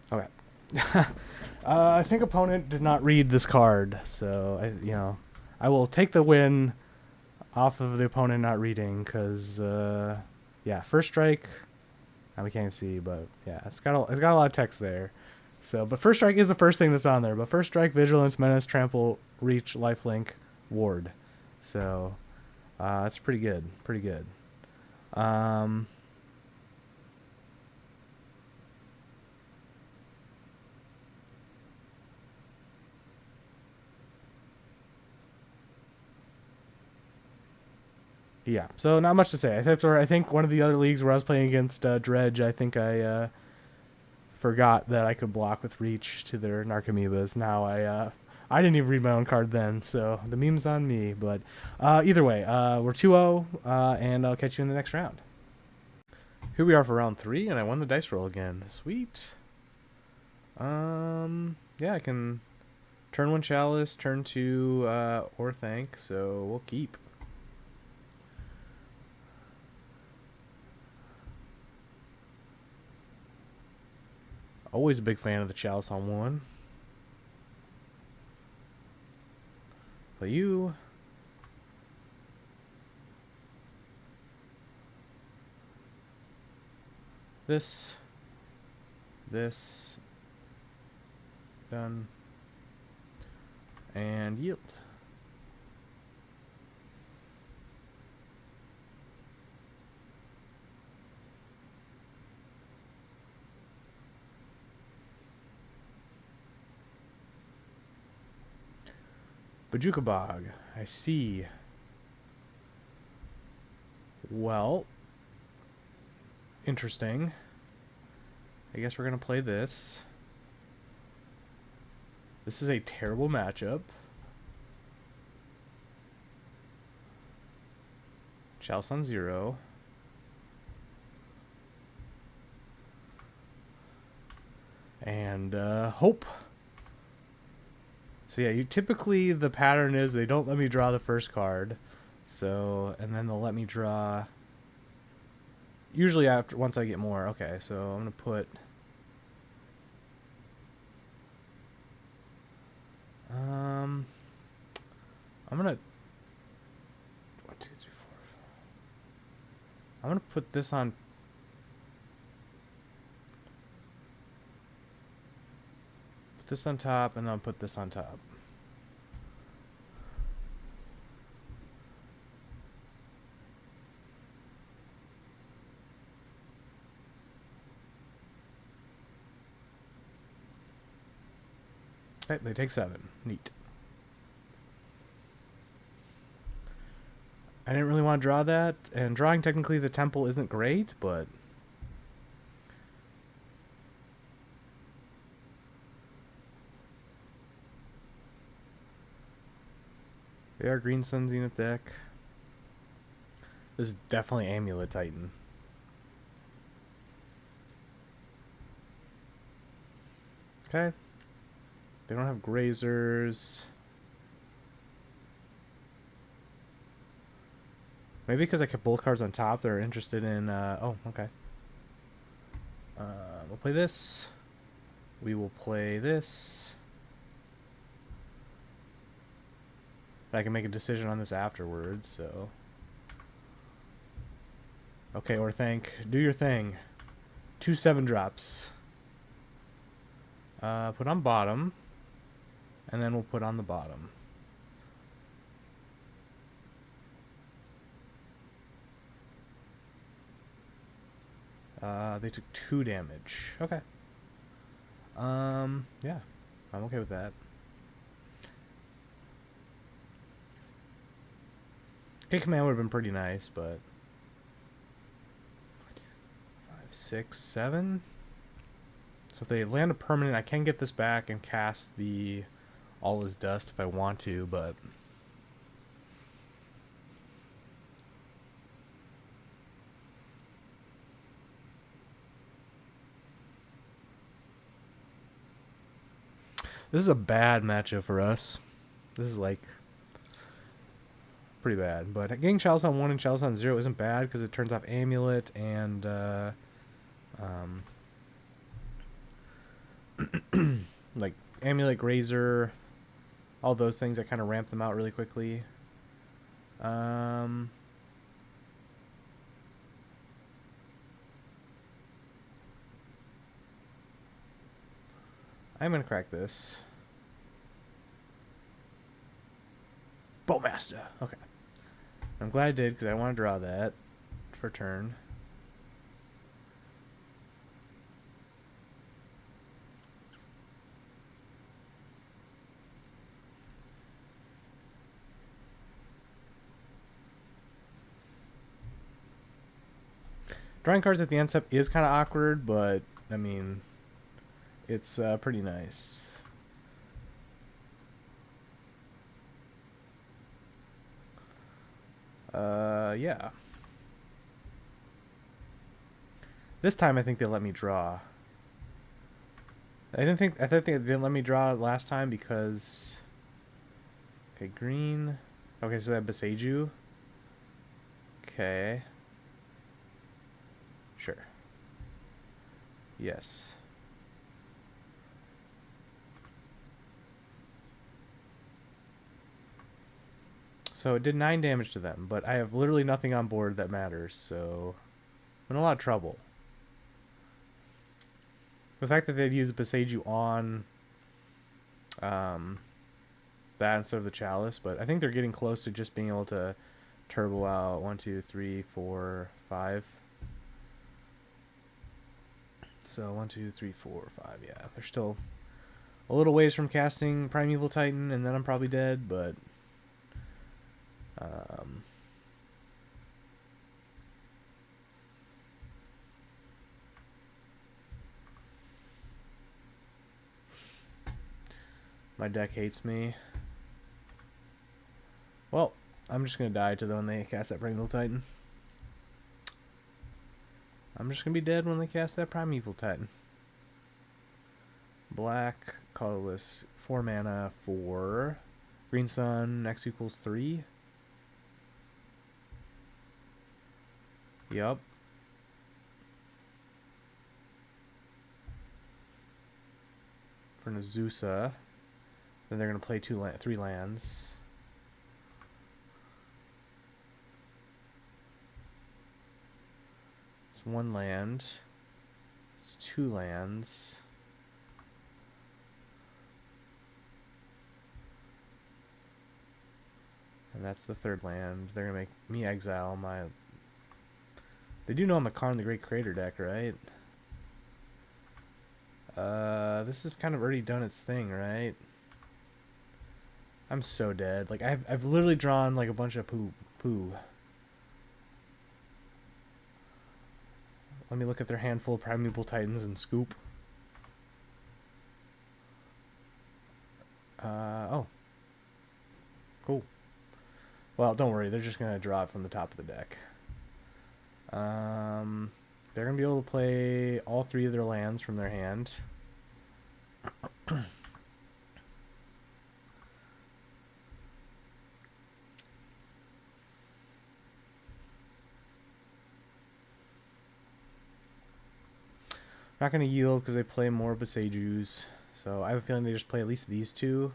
Okay. I think opponent did not read this card, so I will take the win off of the opponent not reading, because yeah, first strike. Now we can't even see, but yeah, it's got a lot of text there. So, but first strike is the first thing that's on there. But first strike, vigilance, menace, trample, reach, lifelink, ward. So that's pretty good. Pretty good. Yeah, so not much to say. I think one of the other leagues where I was playing against Dredge, I think I forgot that I could block with reach to their Narcomoebas. Now I didn't even read my own card then, so the meme's on me. But either way, we're 2-0, and I'll catch you in the next round. Here we are for round 3, and I won the dice roll again. Sweet. Yeah, I can turn 1 Chalice, turn 2 Orthanc, so we'll keep. Always a big fan of the Chalice on 1. But you... This... Done. And yield. Bajuka Bog. I see. Well, interesting. I guess we're going to play this. This is a terrible matchup. Chalice on 0. And hope. So yeah, typically the pattern is they don't let me draw the first card. So, and then they'll let me draw usually once I get more. Okay, so I'm going to put I'm gonna 1, 2, 3, 4. I'm gonna put this on. Put this on top, and then I'll put this on top. Okay, they take 7. Neat. I didn't really want to draw that, and drawing technically the temple isn't great, but they are Green Sun Zenith deck. This is definitely Amulet Titan. Okay. They don't have grazers. Maybe because I kept both cards on top, they're interested in... oh, okay. We'll play this. We will play this. I can make a decision on this afterwards, so... Okay, Orthanc, do your thing. 2 7-drops. Put on bottom. And then we'll put on the bottom. They took 2 damage. Okay. Yeah. I'm okay with that. Kick command would have been pretty nice, but... 5, 6, 7. So if they land a permanent, I can get this back and cast the All Is Dust if I want to, but... This is a bad matchup for us. This is like... pretty bad. But getting Chalice on 1 and Chalice on 0 isn't bad because it turns off Amulet and... like Amulet, Grazer, all those things that kind of ramp them out really quickly. I'm gonna crack this. Bowmaster. Okay. I'm glad I did because I want to draw that for turn. Drawing cards at the end step is kind of awkward, but I mean, it's pretty nice. Yeah. This time I think they let me draw. I thought they didn't let me draw last time because... Okay, green. Okay, so that Beseiju. Okay. Sure. Yes. So it did 9 damage to them, but I have literally nothing on board that matters, so I'm in a lot of trouble. The fact that they'd use Beseiju on that instead of the Chalice, but I think they're getting close to just being able to turbo out 1, 2, 3, 4, 5. So 1, 2, 3, 4, 5. Yeah, they're still a little ways from casting Primeval Titan, and then I'm probably dead, but my deck hates me. Well, I'm just gonna die to them when they cast that Primeval Titan. I'm just gonna be dead when they cast that Primeval Titan. Black, colorless, 4 mana for Green Sun, X equals 3. Yup. For Nazusa. Then they're gonna play 3 lands. It's 1 land. It's 2 lands. And that's the 3rd land. They're gonna make me exile my... They do know I'm a Karn the Great Creator deck, right? This has kind of already done its thing, right? I'm so dead. Like, I've literally drawn, like, a bunch of poo. Let me look at their handful of Primeval Titans and scoop. Oh. Cool. Well, don't worry. They're just going to draw it from the top of the deck. They're going to be able to play all 3 of their lands from their hand. Not going to yield because they play more Besejus. So I have a feeling they just play at least these two.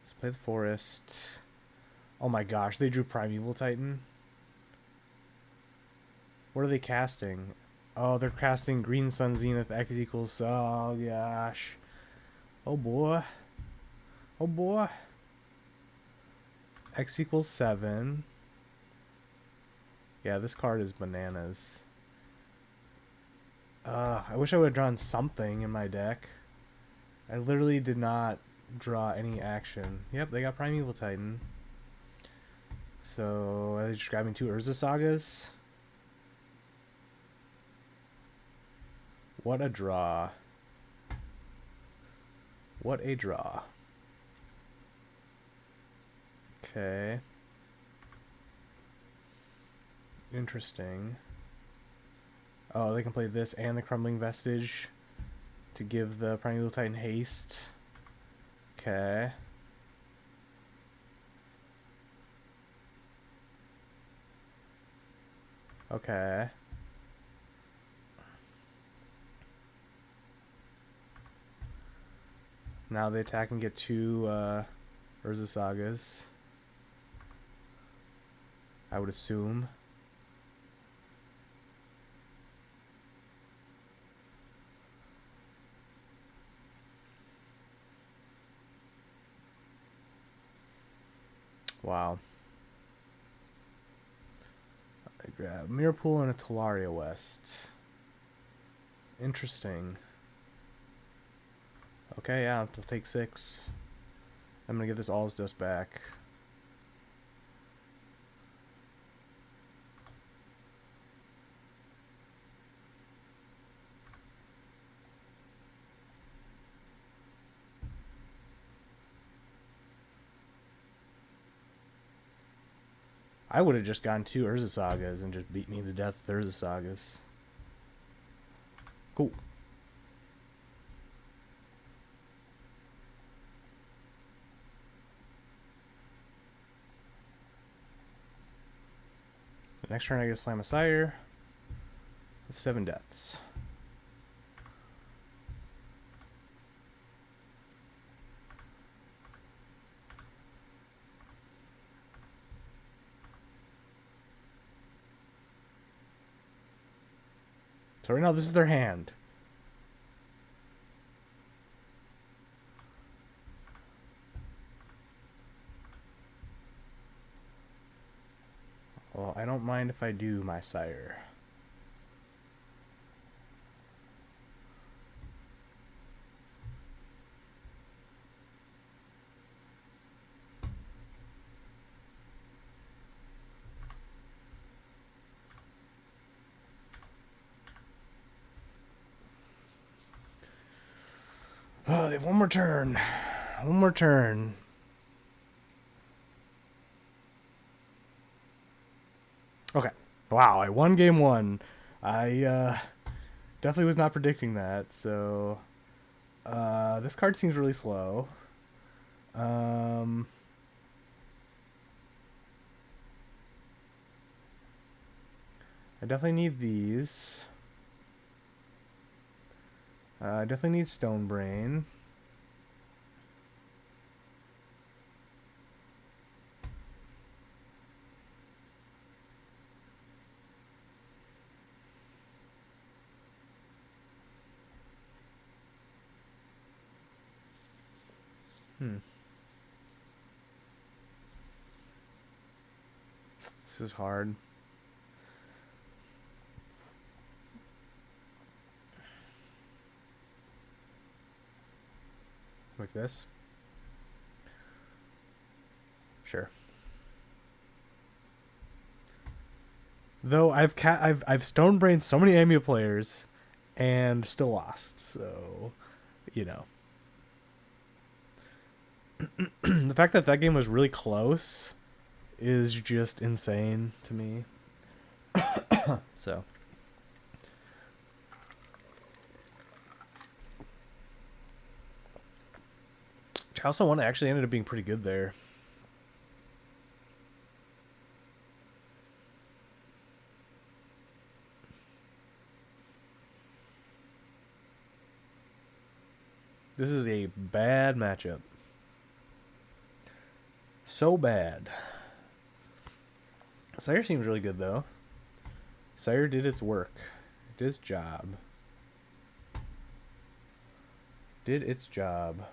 Let's play the Forest. Oh my gosh, they drew Primeval Titan. What are they casting? Oh, they're casting Green Sun Zenith X equals... Oh gosh. Oh boy. Oh boy. X equals 7. Yeah, this card is bananas. I wish I would have drawn something in my deck. I literally did not draw any action. Yep, they got Primeval Titan. So, are they just grabbing 2 Urza Sagas? What a draw. What a draw. Okay. Interesting. Oh, they can play this and the Crumbling Vestige to give the Primeval Titan haste. Okay. Okay. Now they attack and get 2 Urza Sagas. I would assume. Wow. I grab Mirror Pool and a Talaria West. Interesting. Okay, yeah, I'll take 6. I'm gonna get this All's Dust back. I would have just gotten 2 Urza Sagas and just beat me to death with Urza Sagas. Cool. Next turn I get Slam a Sire with 7 deaths. So right now this is their hand. Well, I don't mind if I do my Sire. Oh, they have one more turn. One more turn. Okay. Wow, I won game 1. I definitely was not predicting that, so this card seems really slow. I definitely need these. I definitely need Stone Brain. This is hard. Like this? Sure. Though I've Stone Brained so many Amulet players and still lost, so you know. The fact that that game was really close is just insane to me. So Charleston 1 actually ended up being pretty good there. This is a bad matchup. So bad. Sire seems really good, though. Sire did its work. Did its job. Did its job.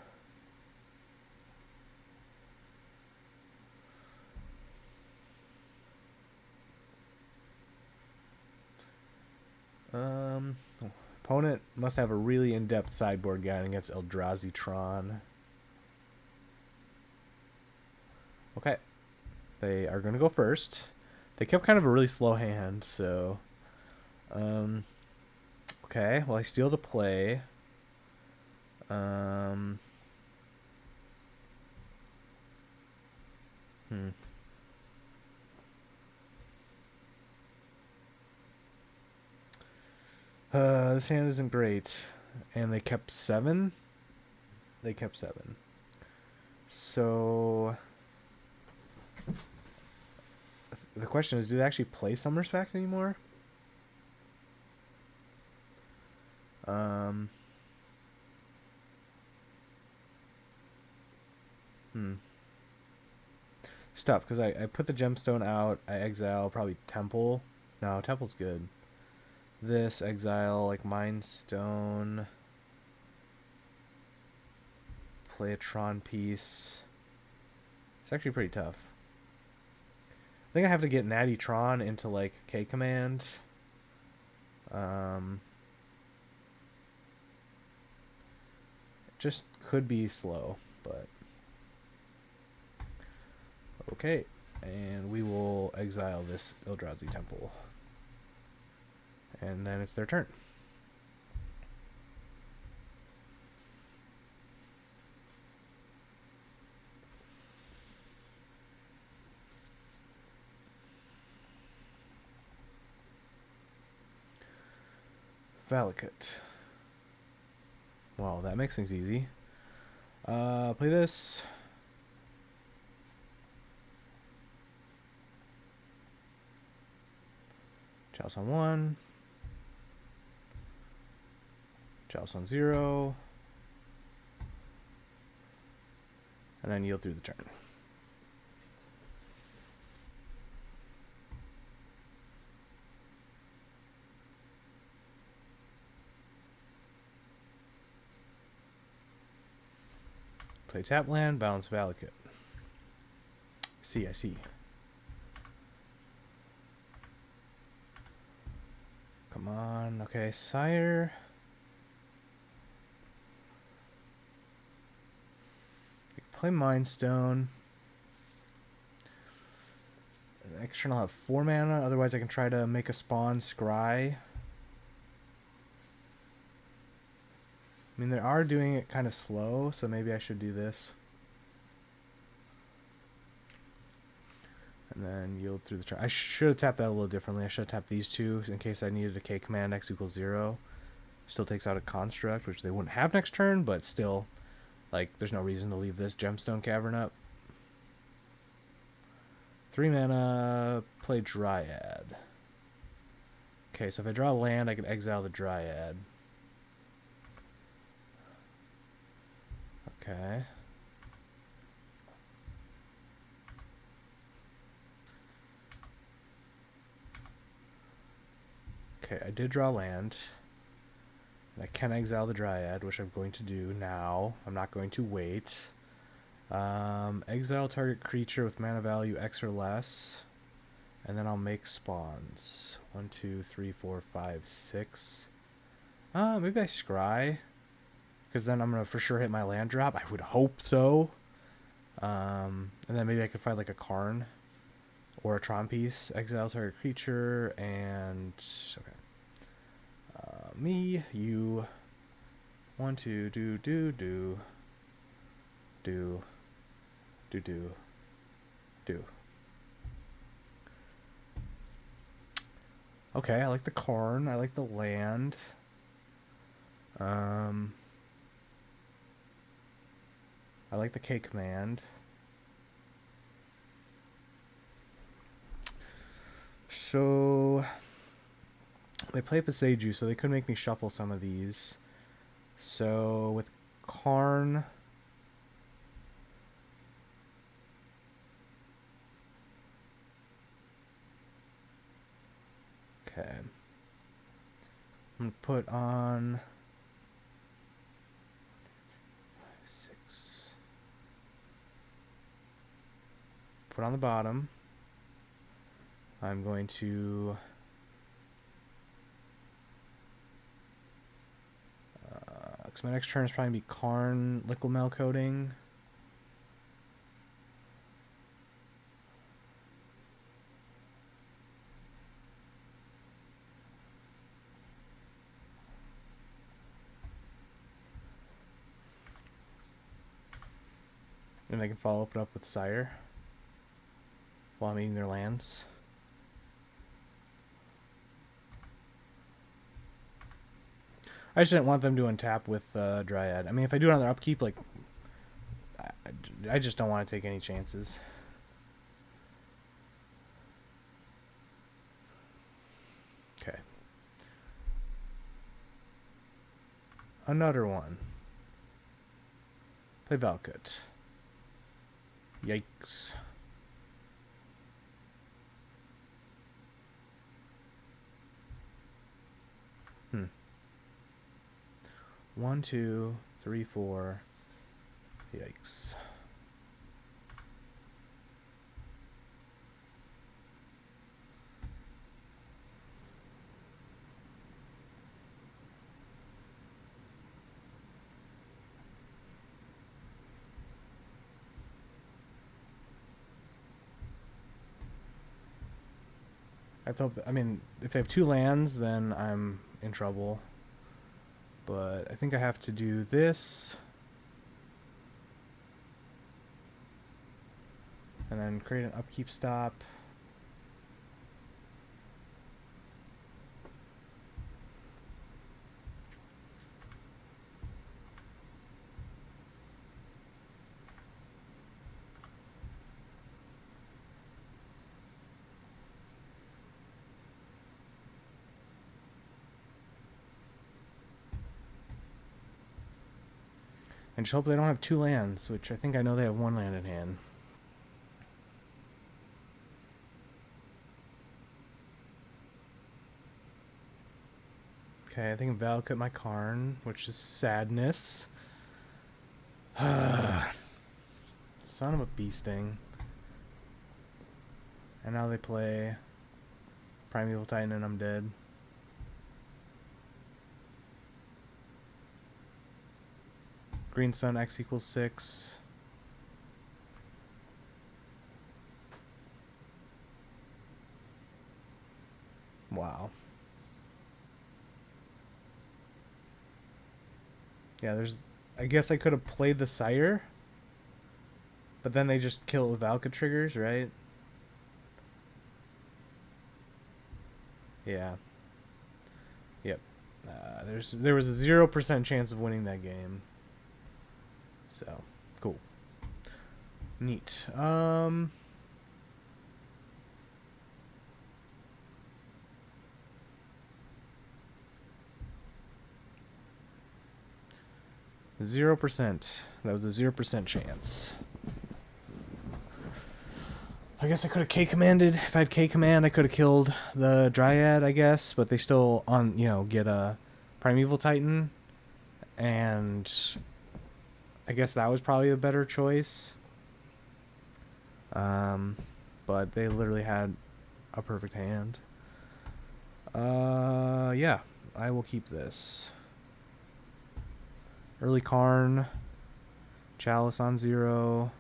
Opponent must have a really in-depth sideboard guide against Eldrazi Tron. Okay. They are going to go first. They kept kind of a really slow hand, so... okay, well, I steal the play. This hand isn't great. And they kept 7? They kept 7. So... the question is, do they actually play Summer's Pact anymore? It's tough, because I put the gemstone out, I exile probably Temple. No, Temple's good. This, exile, like, Mind Stone. Play a Tron piece. It's actually pretty tough. I think I have to get Natty Tron into, like, K command. Just could be slow, but... okay, and we will exile this Eldrazi Temple. And then it's their turn. Valakut. Well, that makes things easy. Play this. Chalice on 1. Chalice on 0. And then yield through the turn. Play tap land, bounce Valakut. I see. Come on. Okay, Sire. Play Mind Stone. Extra, I'll have 4 mana. Otherwise, I can try to make a spawn Scry. I mean, they are doing it kind of slow, so maybe I should do this. And then yield through the turn. I should have tapped that a little differently. I should have tapped these two in case I needed a K command X equals 0. Still takes out a construct, which they wouldn't have next turn, but still, like, there's no reason to leave this Gemstone Cavern up. 3 mana, play Dryad. Okay, so if I draw land, I can exile the Dryad. Okay. Okay, I did draw land. And I can exile the Dryad, which I'm going to do now. I'm not going to wait. Exile target creature with mana value X or less. And then I'll make spawns. 1, 2, 3, 4, 5, 6. Maybe I scry. Because then I'm going to for sure hit my land drop. I would hope so. And then maybe I could find like a Karn. Or a Tron piece. Exile target creature. And... okay. Me, you... 1, 2, do. Okay, I like the Karn. I like the land. I like the K command. So they play Paseju, so they could make me shuffle some of these. So with Karn. Okay. I'm going to put on 6. Put on the bottom. I'm going to because my next turn is probably going to be Karn Liquid Mail Coating. And I can follow it up with Sire while I'm eating their lands. I just didn't want them to untap with Dryad. I mean, if I do it on their upkeep, like, I just don't want to take any chances. Okay. Another one. Play Valkut. Yikes. Hmm. 1, 2, 3, 4. Yikes. I have to hope that, I mean, if they have 2 lands, then I'm in trouble. But I think I have to do this. And then create an upkeep stop. And just hope they don't have 2 lands, which I think I know they have 1 land in hand. Okay, I think Valkut my Karn, which is sadness. Son of a bee sting. And now they play Primeval Titan and I'm dead. Green Sun X equals 6. Wow. Yeah, there's... I guess I could have played the Sire. But then they just kill it with Valkut triggers, right? Yeah. Yep. There was a 0% chance of winning that game. So, cool. Neat. 0%. That was a 0% chance. I guess I could have K-commanded. If I had K-command, I could have killed the Dryad, I guess. But they still, get a Primeval Titan. And I guess that was probably a better choice. But they literally had a perfect hand. Yeah. I will keep this. Early Karn. Chalice on 0.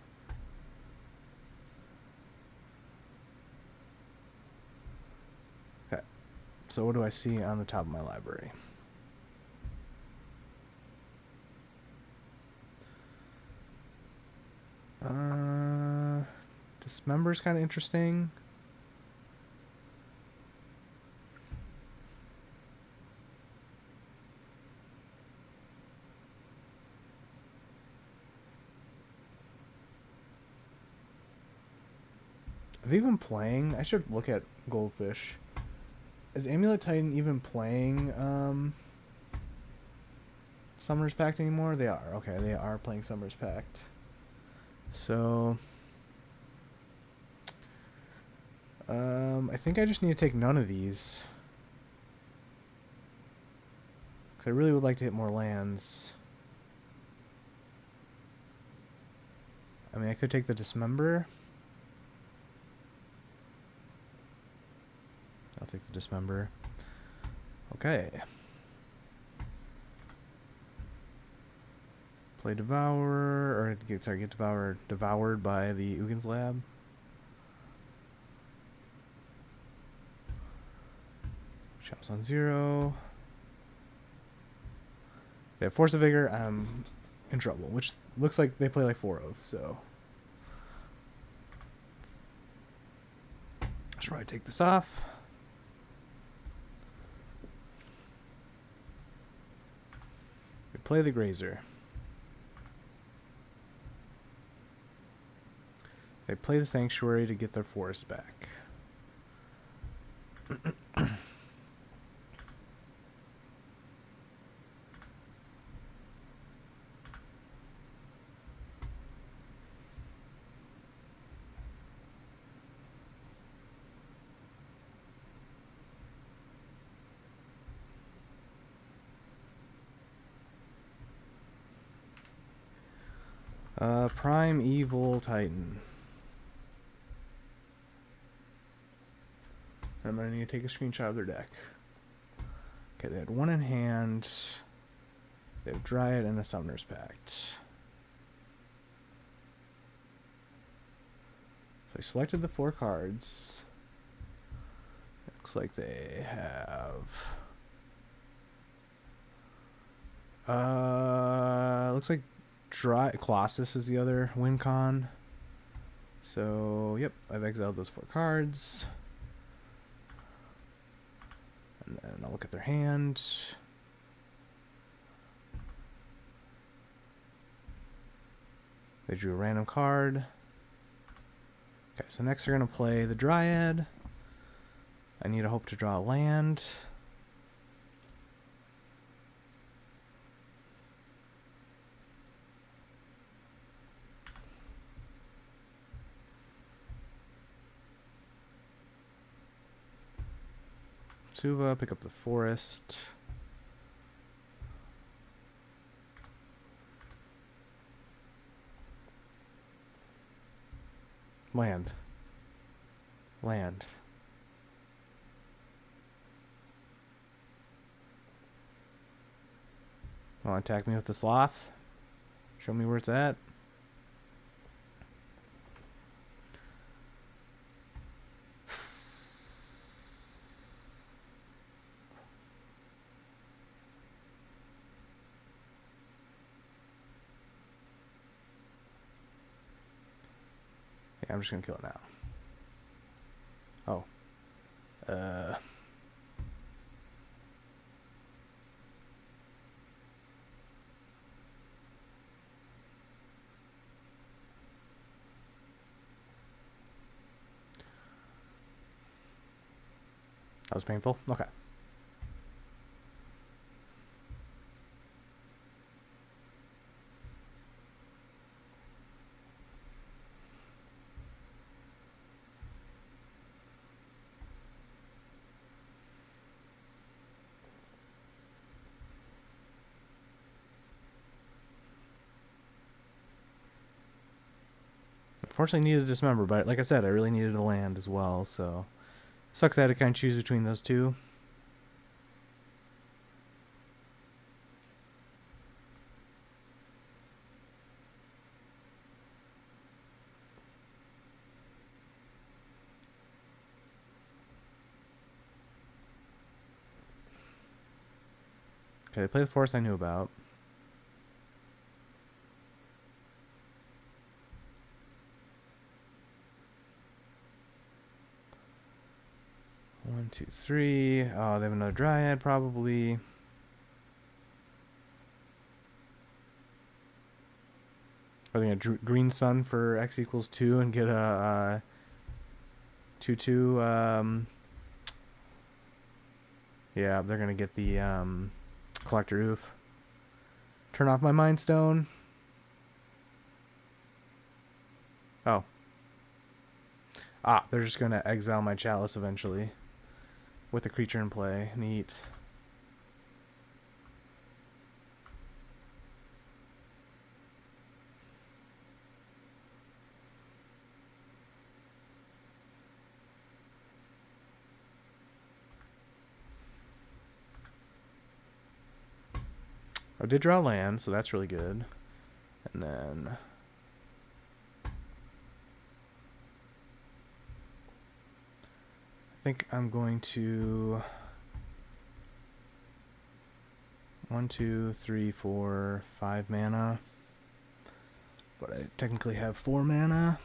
Okay. So what do I see on the top of my library? Dismember is kind of interesting. Are they even playing? I should look at Goldfish. Is Amulet Titan even playing Summoner's Pact anymore? They are. Okay, they are playing Summoner's Pact. So... I think I just need to take none of these. Because I really would like to hit more lands. I mean, I could take the Dismember. I'll take the Dismember. Okay. Play Devour, or get devoured by the Ugin's Lab. Chalice on 0. They have Force of Vigor. I'm in trouble, which looks like they play like 4 of, so. I should probably take this off. We play the Grazer. They play the Sanctuary to get their forest back. Prime Evil Titan. I'm going to need to take a screenshot of their deck. Okay, they had 1 in hand. They have Dryad and a Summoner's Pact. So I selected the 4 cards. Looks like they have... looks like Colossus is the other win con. So, yep, I've exiled those 4 cards. And then I'll look at their hand. They drew a random card. Okay, so next they're going to play the Dryad. I need to hope to draw a land. Suva, pick up the forest. Land. Land. Want to attack me with the sloth? Show me where it's at. I'm just gonna kill it now. Oh. That was painful. Okay. Unfortunately needed to Dismember, but like I said, I really needed a land as well, so sucks I had to kind of choose between those two. Okay, they play the forest I knew about. One, two, three. Oh, they have another Dryad, probably. Are they gonna green sun for X equals 2 and get a 2/2? Yeah, they're gonna get the Collector Oof. Turn off my Mind Stone. Oh. Ah, they're just going to exile my Chalice eventually. With a creature in play. Neat. I did draw land, so that's really good. And then... I think I'm going to... 1, 2, 3, 4, 5 mana. But I technically have 4 mana.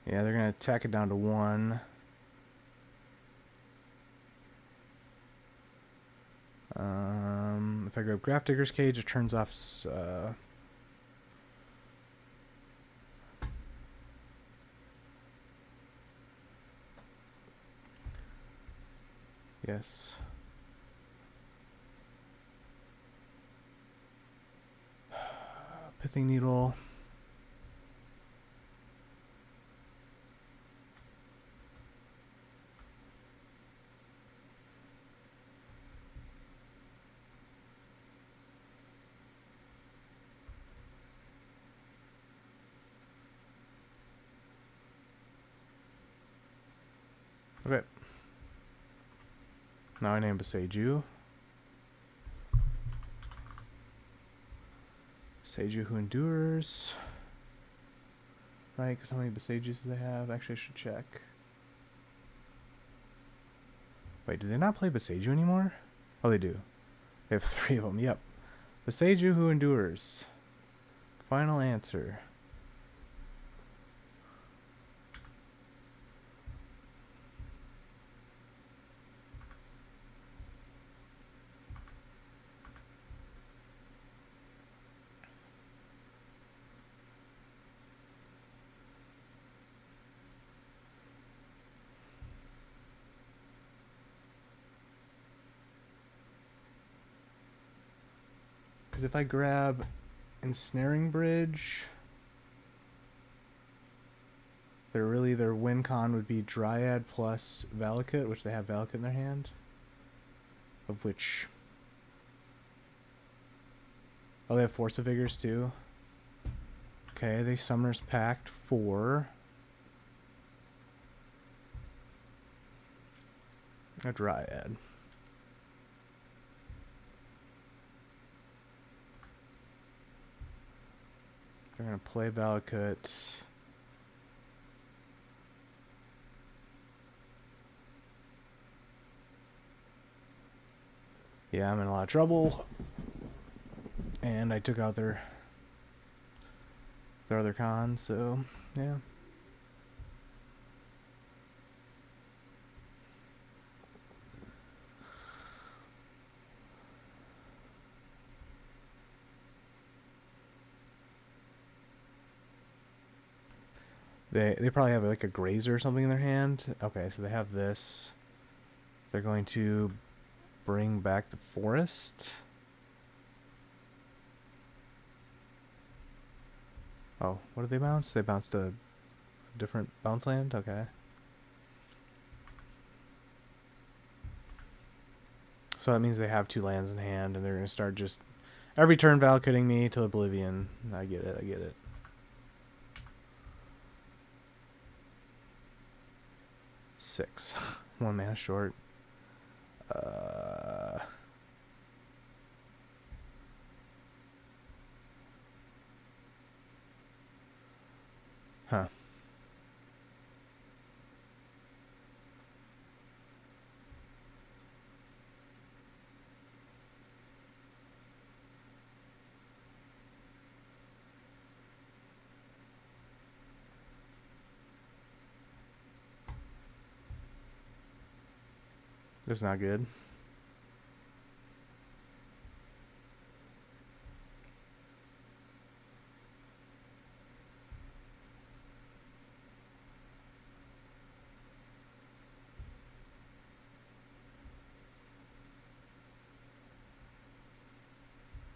Yeah, they're going to tack it down to 1. If I grab Grafdigger's Cage, it turns off... yes. Pithing Needle. Okay. Now I name Boseiju. Boseiju who endures. Right, because how many Boseijus do they have? Actually, I should check. Wait, do they not play Boseiju anymore? Oh, they do. They have 3 of them. Yep. Boseiju who endures. Final answer. Because if I grab Ensnaring Bridge, their win con would be Dryad plus Valakut, which they have Valakut in their hand. Of which... oh, they have Force of Vigors too. Okay, they Summoner's Pact 4. A Dryad. They're going to play Valakut. Yeah, I'm in a lot of trouble. And I took out their other cons, so yeah. They probably have like a Grazer or something in their hand. Okay, so they have this. They're going to bring back the forest. Oh, what did they bounce? They bounced a different bounce land? Okay. So that means they have 2 lands in hand, and they're going to start just every turn Valakutting me till Oblivion. I get it, I get it. Six. 1 mana short. Huh. That's not good.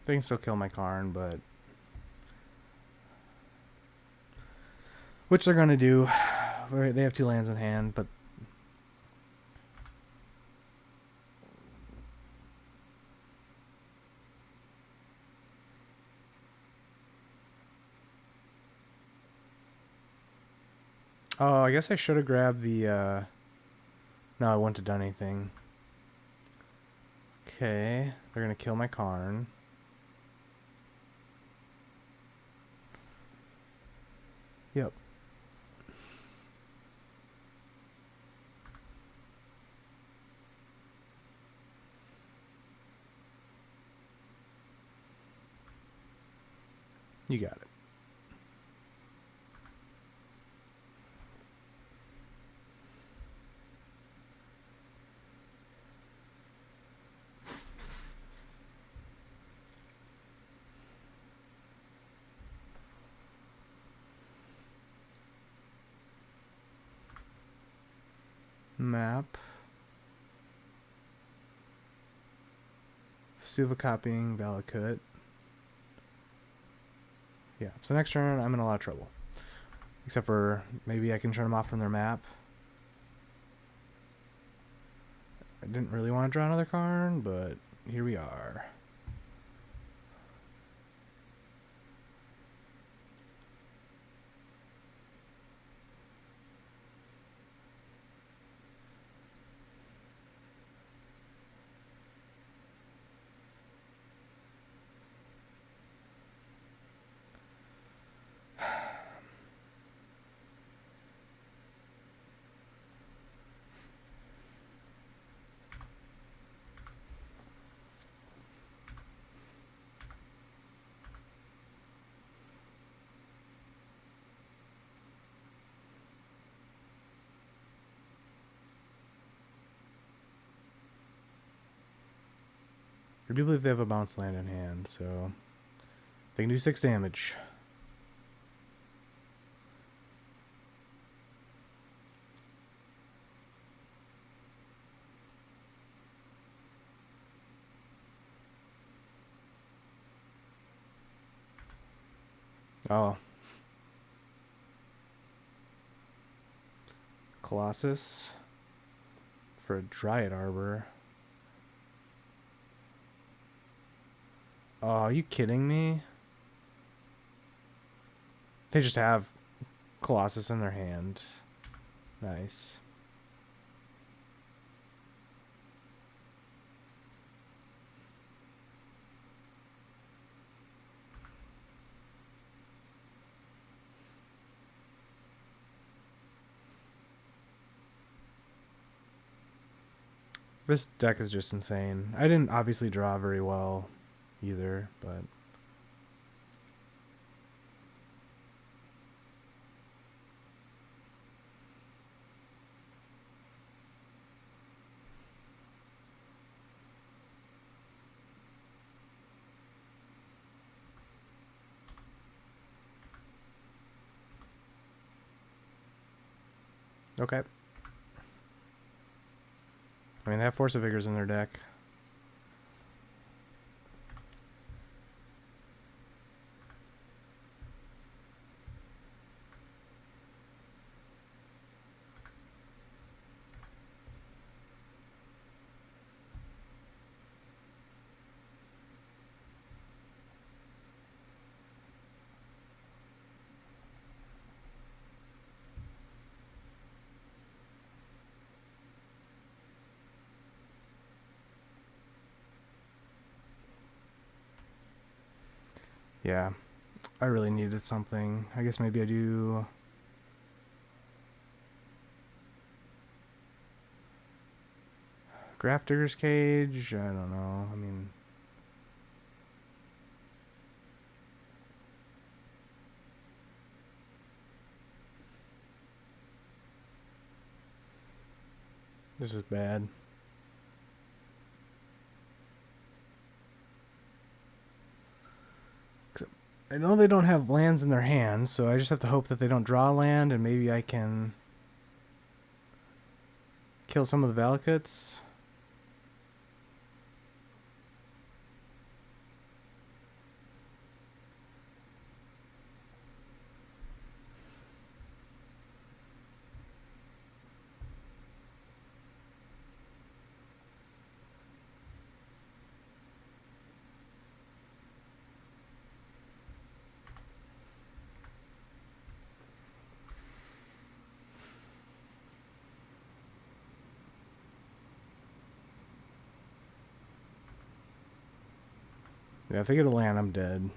They can still kill my Karn, but which they're gonna do. They have 2 lands in hand, but oh, I guess I should have grabbed the no, I wouldn't have done anything. Okay, they're gonna kill my Karn. Yep. You got it. Map. Suva copying Valakut. Yeah, so next turn I'm in a lot of trouble. Except for maybe I can turn them off from their map. I didn't really want to draw another Karn, but here we are. I do believe they have a bounce land in hand, so they can do 6 damage. Oh. Colossus for a Dryad Arbor. Oh, are you kidding me? They just have Colossus in their hand. Nice. This deck is just insane. I didn't obviously draw very well either, but okay. I mean, they have Force of Vigors in their deck. Yeah, I really needed something. I guess maybe I do. Grafdigger's Cage? I don't know. I mean, this is bad. I know they don't have lands in their hands, so I just have to hope that they don't draw land, and maybe I can kill some of the Valakuts. Yeah, if they get a land, I'm dead.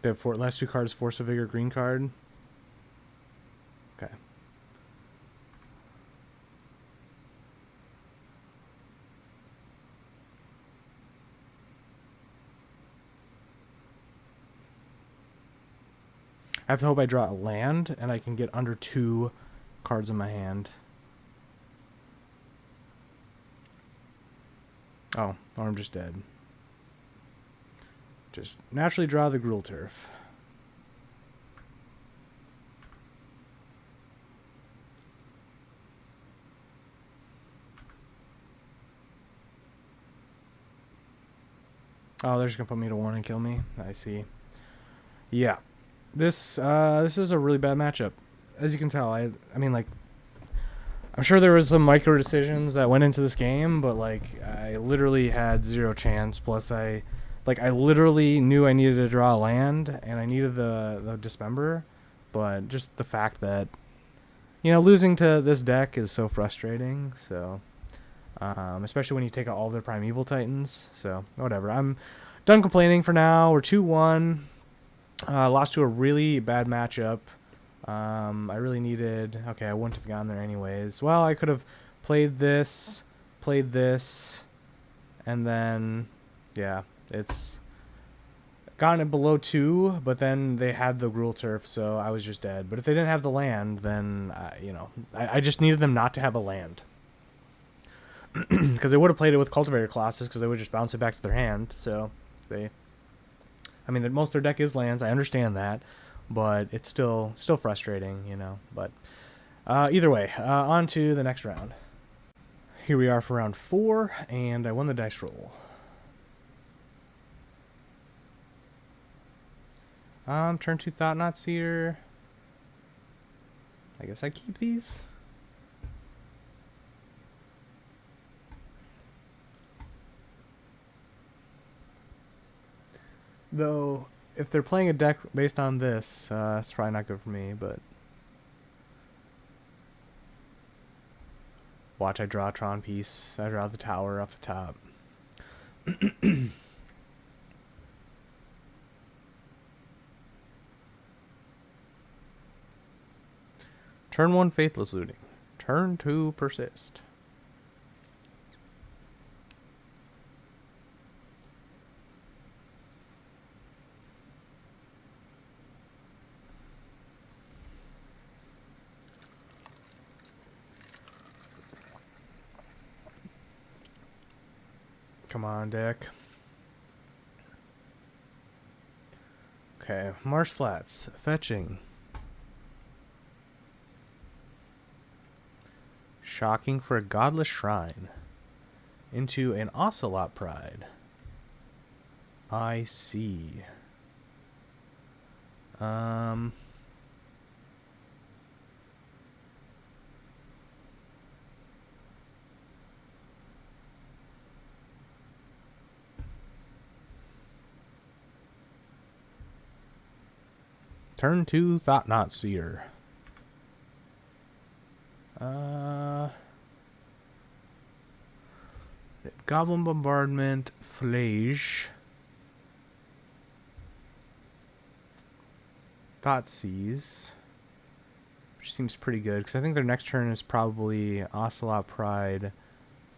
They have last 2 cards, Force of Vigor, green card. Okay. I have to hope I draw a land and I can get under 2 cards in my hand. Oh, or I'm just dead. Just naturally draw the Gruul Turf. Oh, they're just gonna put me to 1 and kill me. I see. Yeah. This is a really bad matchup. As you can tell, I mean, like, I'm sure there was some micro decisions that went into this game, but like I literally had 0 chance. Plus I literally knew I needed to draw a land and I needed the Dismember, but just the fact that, you know, losing to this deck is so frustrating. So especially when you take out all their Primeval Titans. So whatever. I'm done complaining for now. We're 2-1. Lost to a really bad matchup. I really needed... Okay, I wouldn't have gone there anyways. Well, I could have played this, and then... Yeah, it's... gotten it below 2, but then they had the Gruul Turf, so I was just dead. But if they didn't have the land, then, you know... I just needed them not to have a land. Because they would have played it with Cultivator Colossus, because they would just bounce it back to their hand, so they... I mean, most of their deck is lands. I understand that, but it's still frustrating, you know. But either way, on to the next round. Here we are for round 4, and I won the dice roll. Turn 2 Thought-Knot Seer. I guess I keep these. Though, if they're playing a deck based on this, it's probably not good for me, but... Watch, I draw a Tron piece. I draw the tower off the top. Turn 1, Faithless Looting. Turn 2, Persist. Come on, deck. Okay, Marsh Flats. Fetching. Shocking for a Godless Shrine. Into an Ocelot Pride. I see. Turn 2, Thought-Knot Seer. Goblin Bombardment, Flage. Thoughtseize. Which seems pretty good, because I think their next turn is probably Ocelot Pride,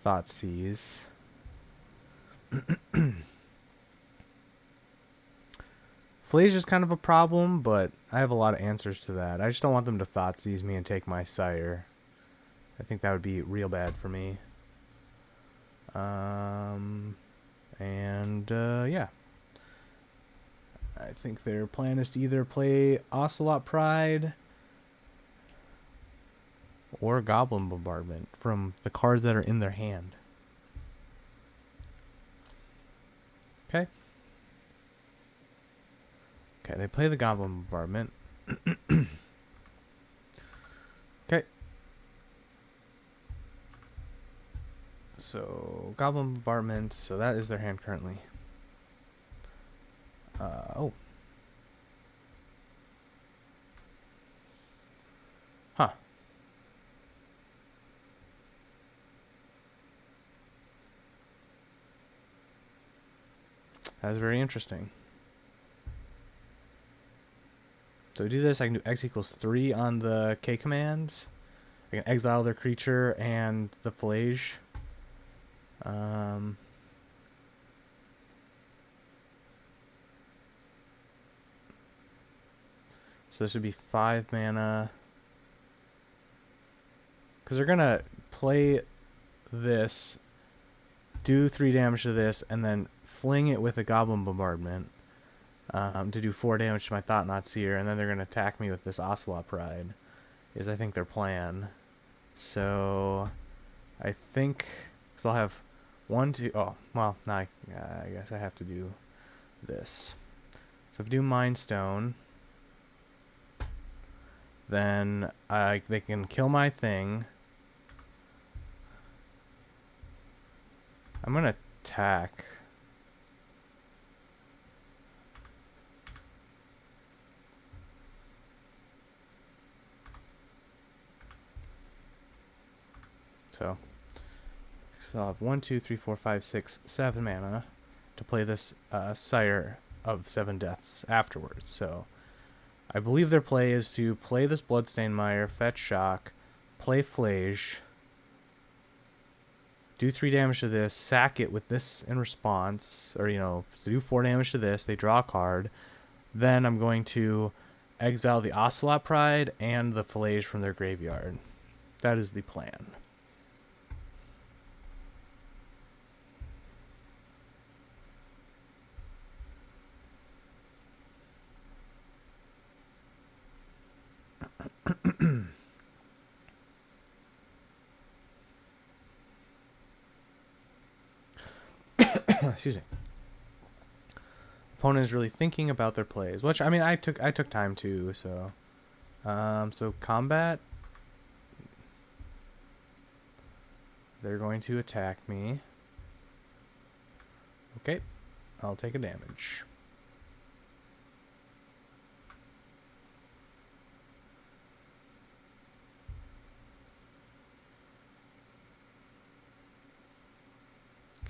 Thoughtseize. Flage is kind of a problem, but I have a lot of answers to that. I just don't want them to Thoughtseize me and take my Sire. I think that would be real bad for me. Yeah. I think their plan is to either play Ocelot Pride or Goblin Bombardment from the cards that are in their hand. Okay. Okay, they play the Goblin Bombardment. Okay. So Goblin Bombardment. So that is their hand currently. Oh. Huh. That's very interesting. So we do this, I can do X equals 3 on the K command. I can exile their creature and the Flage. So this would be 5 mana. Because they're going to play this, do 3 damage to this, and then fling it with a Goblin Bombardment to do 4 damage to my Thought-Knot Seer, and then they're going to attack me with this Ocelot Pride, is I think their plan. So I think, because I'll have 1, 2, oh, well, no, I guess I have to do this. So if I do Mind Stone, then they can kill my thing. I'm going to attack. So I'll have 1, 2, 3, 4, 5, 6, 7 mana to play this Sire of 7 Deaths afterwards. So I believe their play is to play this Bloodstained Mire, fetch Shock, play Flage, do 3 damage to this, sack it with this in response, or, to do 4 damage to this, they draw a card. Then I'm going to exile the Ocelot Pride and the Flage from their graveyard. That is the plan. Excuse me. Opponent is really thinking about their plays, which I mean I took time too. So, so combat. They're going to attack me. Okay, I'll take a damage.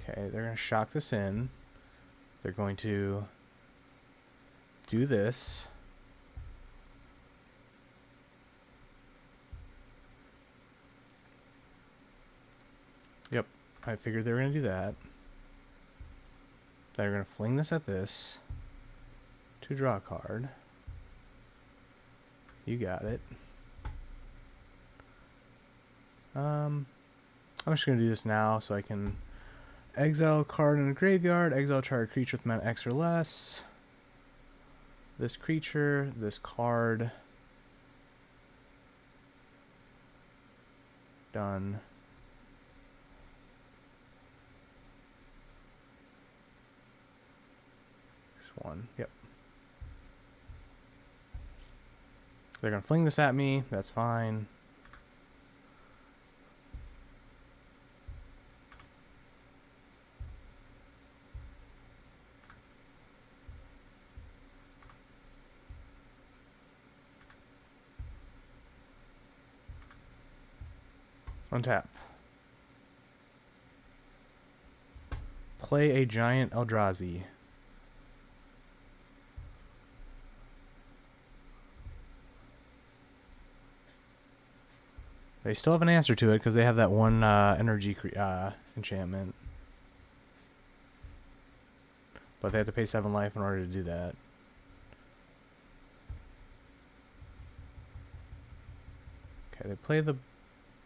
Okay, they're going to shock this in. They're going to do this. Yep, I figured they were going to do that. They're going to fling this at this to draw a card. You got it. I'm just going to do this now so I can exile a card in a graveyard, exile a target creature with mana X or less. This creature, this card. Done. This one, yep. They're going to fling this at me, that's fine. Untap. Play a giant Eldrazi. They still have an answer to it because they have that one energy enchantment. But they have to pay 7 life in order to do that. Okay, they play the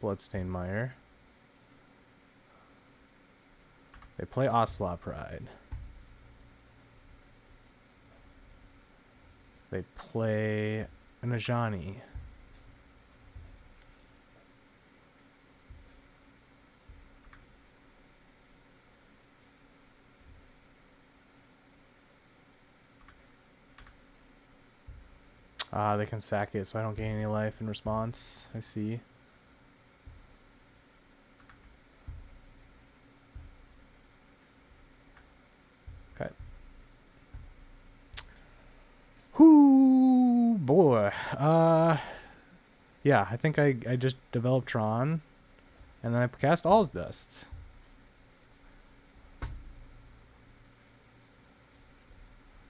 Bloodstained Mire. They play Ocelot Pride. They play an Ajani. They can sack it so I don't gain any life in response. I see. Yeah, I think I just developed Tron, and then I cast All's Dust.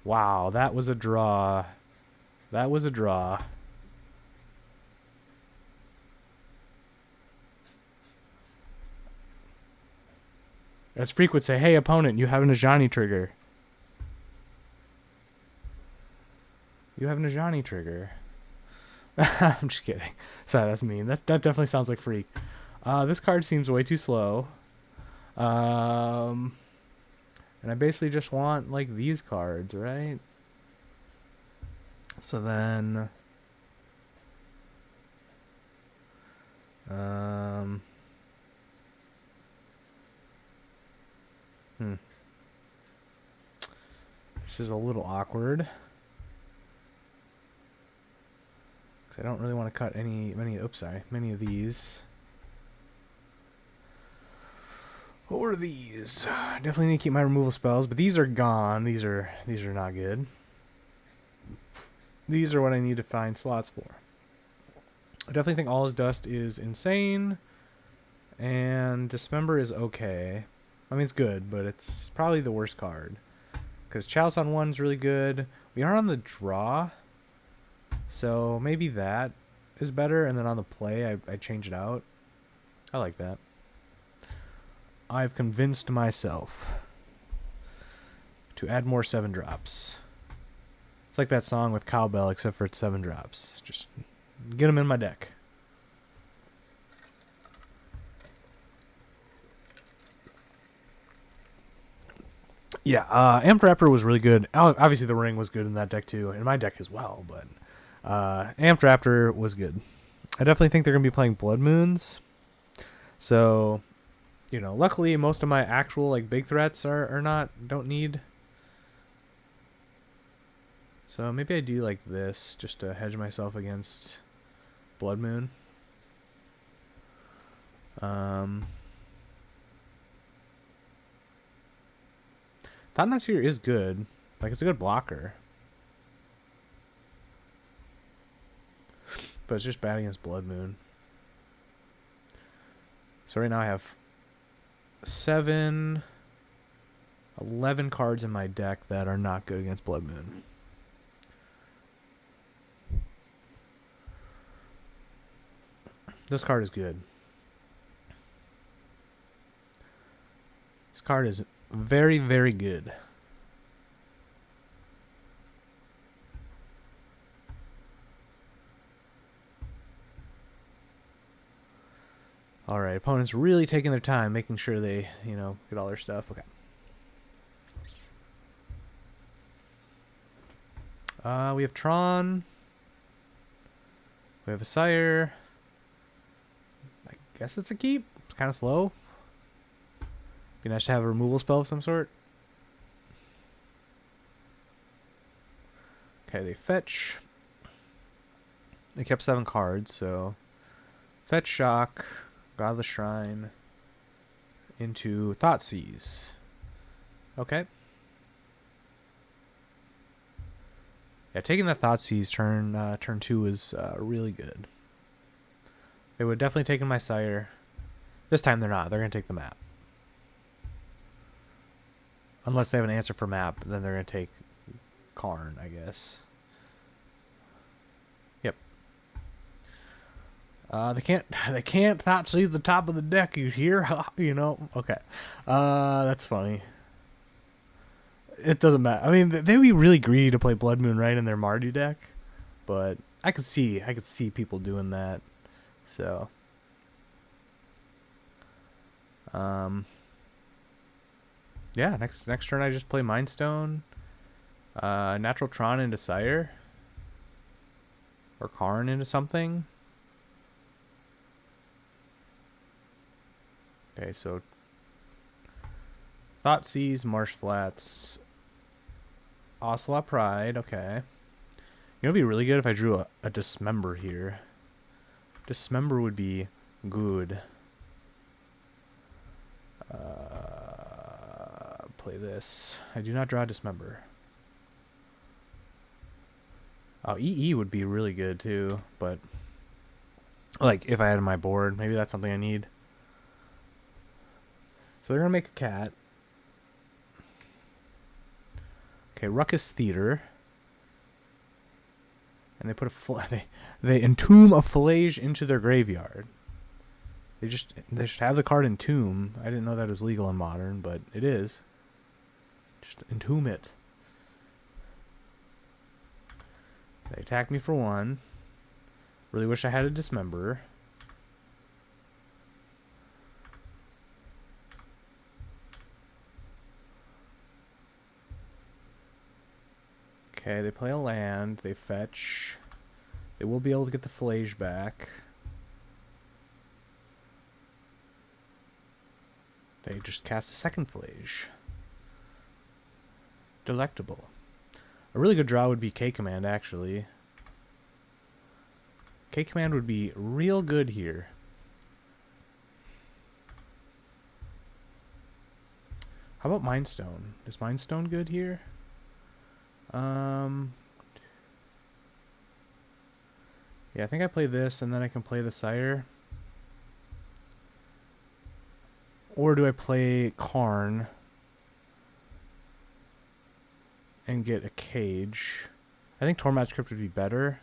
Wow, that was a draw. That was a draw. As Freak would say, hey, opponent, you have an Ajani trigger. You have an Ajani trigger. I'm just kidding. Sorry, that's mean. That definitely sounds like Freak. This card seems way too slow. And I basically just want, like, these cards, right? So then... This is a little awkward. Because I don't really want to cut many of these. What were these? Definitely need to keep my removal spells, but these are gone. These are not good. These are what I need to find slots for. I definitely think All Is Dust is insane, and Dismember is okay. I mean, it's good, but it's probably the worst card. Because Chalice on 1 is really good. We are on the draw, so maybe that is better, and then on the play, I change it out. I like that. I've convinced myself to add more 7-drops. It's like that song with Cowbell, except for it's 7 drops. Just get them in my deck. Yeah, Amped Raptor was really good. Obviously, the Ring was good in that deck too, and my deck as well, but Amped Raptor was good. I definitely think they're going to be playing Blood Moons. So, you know, luckily most of my actual like big threats don't need. So maybe I do like this just to hedge myself against Blood Moon. Thought Seer is good. Like, it's a good blocker. But it's just bad against Blood Moon. So right now I have 11 cards in my deck that are not good against Blood Moon. This card is good. This card is very, very good. Alright, opponent's really taking their time, making sure they, you know, get all their stuff. Okay. We have Tron. We have a Sire. I guess it's a keep. It's kind of slow. Be nice to have a removal spell of some sort. Okay, they fetch. They kept 7 cards, so fetch Shock, God of the Shrine, into Thoughtseize. Okay. Yeah, taking that Thoughtseize turn 2 is really good. They would definitely take in my Sire. This time they're not. They're going to take the map. Unless they have an answer for map, then they're going to take Karn, I guess. Yep. They can't Thoughtseize the top of the deck, you hear? You know? Okay. That's funny. It doesn't matter. I mean, they'd be really greedy to play Blood Moon right in their Mardu deck, but I could see people doing that. So, yeah, next turn I just play Mind Stone, Natural Tron into Sire, or Karn into something. Okay, so Thoughtseize, Marsh Flats, Ocelot Pride. Okay, you know, it'd be really good if I drew a Dismember here. Dismember would be good. Play this. I do not draw Dismember. Oh, EE would be really good too, but like if I had my board, maybe that's something I need. So they're gonna make a cat. Okay, Ruckus Theater. And they put they entomb a Fallage into their graveyard. They just have the card entomb. I didn't know that was legal in Modern, but it is. Just entomb it. They attack me for 1. Really wish I had a Dismember. Okay, they play a land. They fetch. They will be able to get the Fallage back. They just cast a second Fallage. Delectable. A really good draw would be K-Command, actually. K-Command would be real good here. How about Mind Stone? Is Mind Stone good here? Yeah, I think I play this, and then I can play the Sire. Or do I play Karn and get a Cage? I think Tormod's Crypt would be better.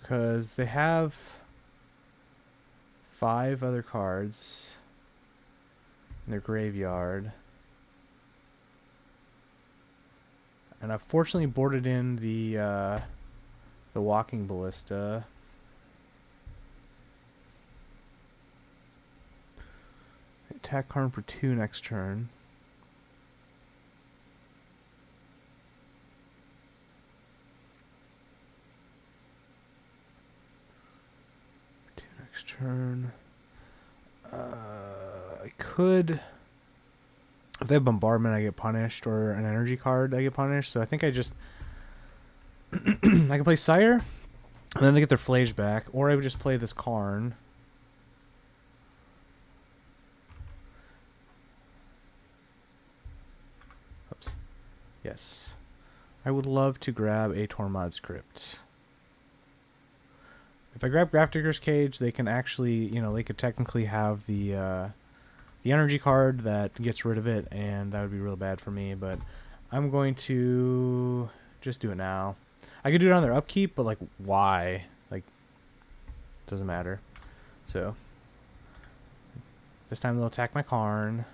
Because they have 5 other cards in their graveyard. And I've fortunately boarded in the Walking Ballista. Attack Karn for 2 next turn. Next turn. I could. If they have Bombardment, I get punished, or an energy card, I get punished. So I think I just. I can play Sire, and then they get their Fallage back, or I would just play this Karn. Oops. Yes. I would love to grab a Tormod's Crypt. If I grab Grafdigger's Cage, they can actually, you know, they could technically have the energy card that gets rid of it, and that would be real bad for me, but I'm going to just do it now. I could do it on their upkeep, but, like, why? Like, doesn't matter. So, this time they'll attack my Karn.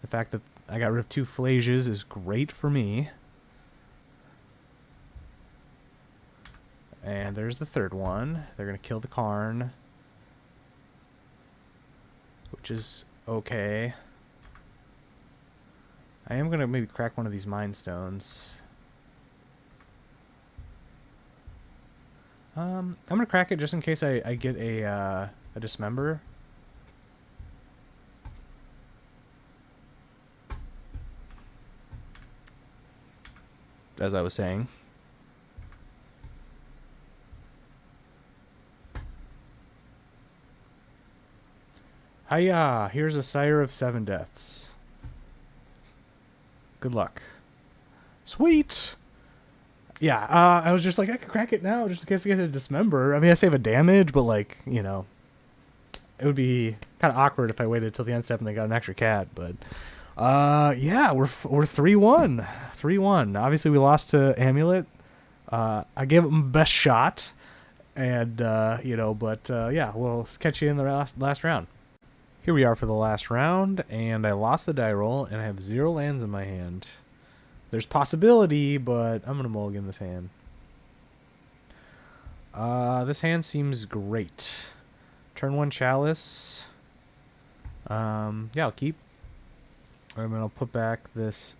The fact that I got rid of 2 Fallages is great for me. And there's the third one. They're going to kill the Karn, which is okay. I am going to maybe crack one of these Mind Stones. I'm going to crack it just in case I get a Dismember. As I was saying. Hiya! Here's a Sire of 7 Deaths. Good luck. Sweet! Yeah, I was just like, I could crack it now just in case I get a Dismember. I mean, I save a damage, but, like, you know, it would be kind of awkward if I waited till the end step and they got an extra cat, but yeah, we're 3-1. 3-1. Obviously, we lost to Amulet. I gave him best shot, and, you know, but, yeah, we'll catch you in the last round. Here we are for the last round, and I lost the die roll, and I have 0 lands in my hand. There's possibility, but I'm going to mulligan this hand. This hand seems great. Turn 1 Chalice. Yeah, I'll keep. And then I'll put back this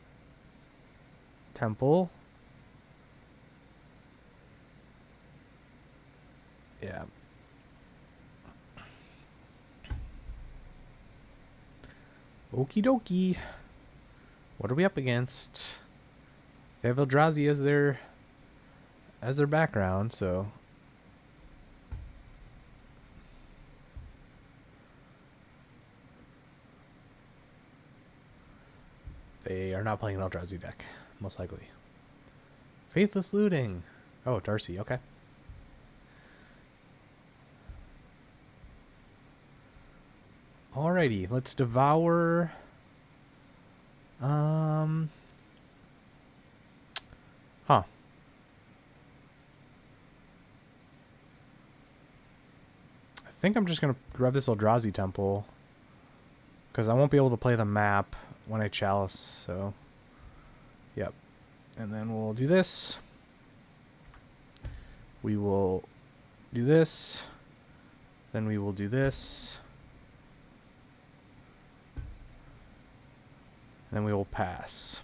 Temple. Yeah. Okie dokie. What are we up against? They have Eldrazi as their background, so They are not playing an Eldrazi deck, most likely. Faithless Looting. Oh, Darcy, okay. Alrighty, let's devour. Huh. I think I'm just gonna grab this Eldrazi Temple, because I won't be able to play the map when I chalice, so... Yep. And then we'll do this. We will do this. Then we will do this. And then we will pass.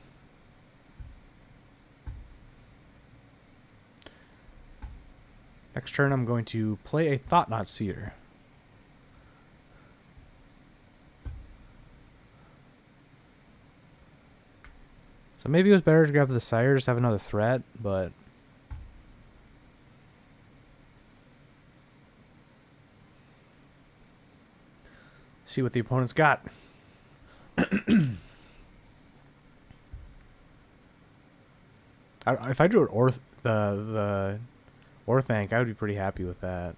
Next turn I'm going to play a Thought-Knot Seer. So maybe it was better to grab the Sire, just have another threat, but... See what the opponent's got. If I drew an the Orthanc, I would be pretty happy with that.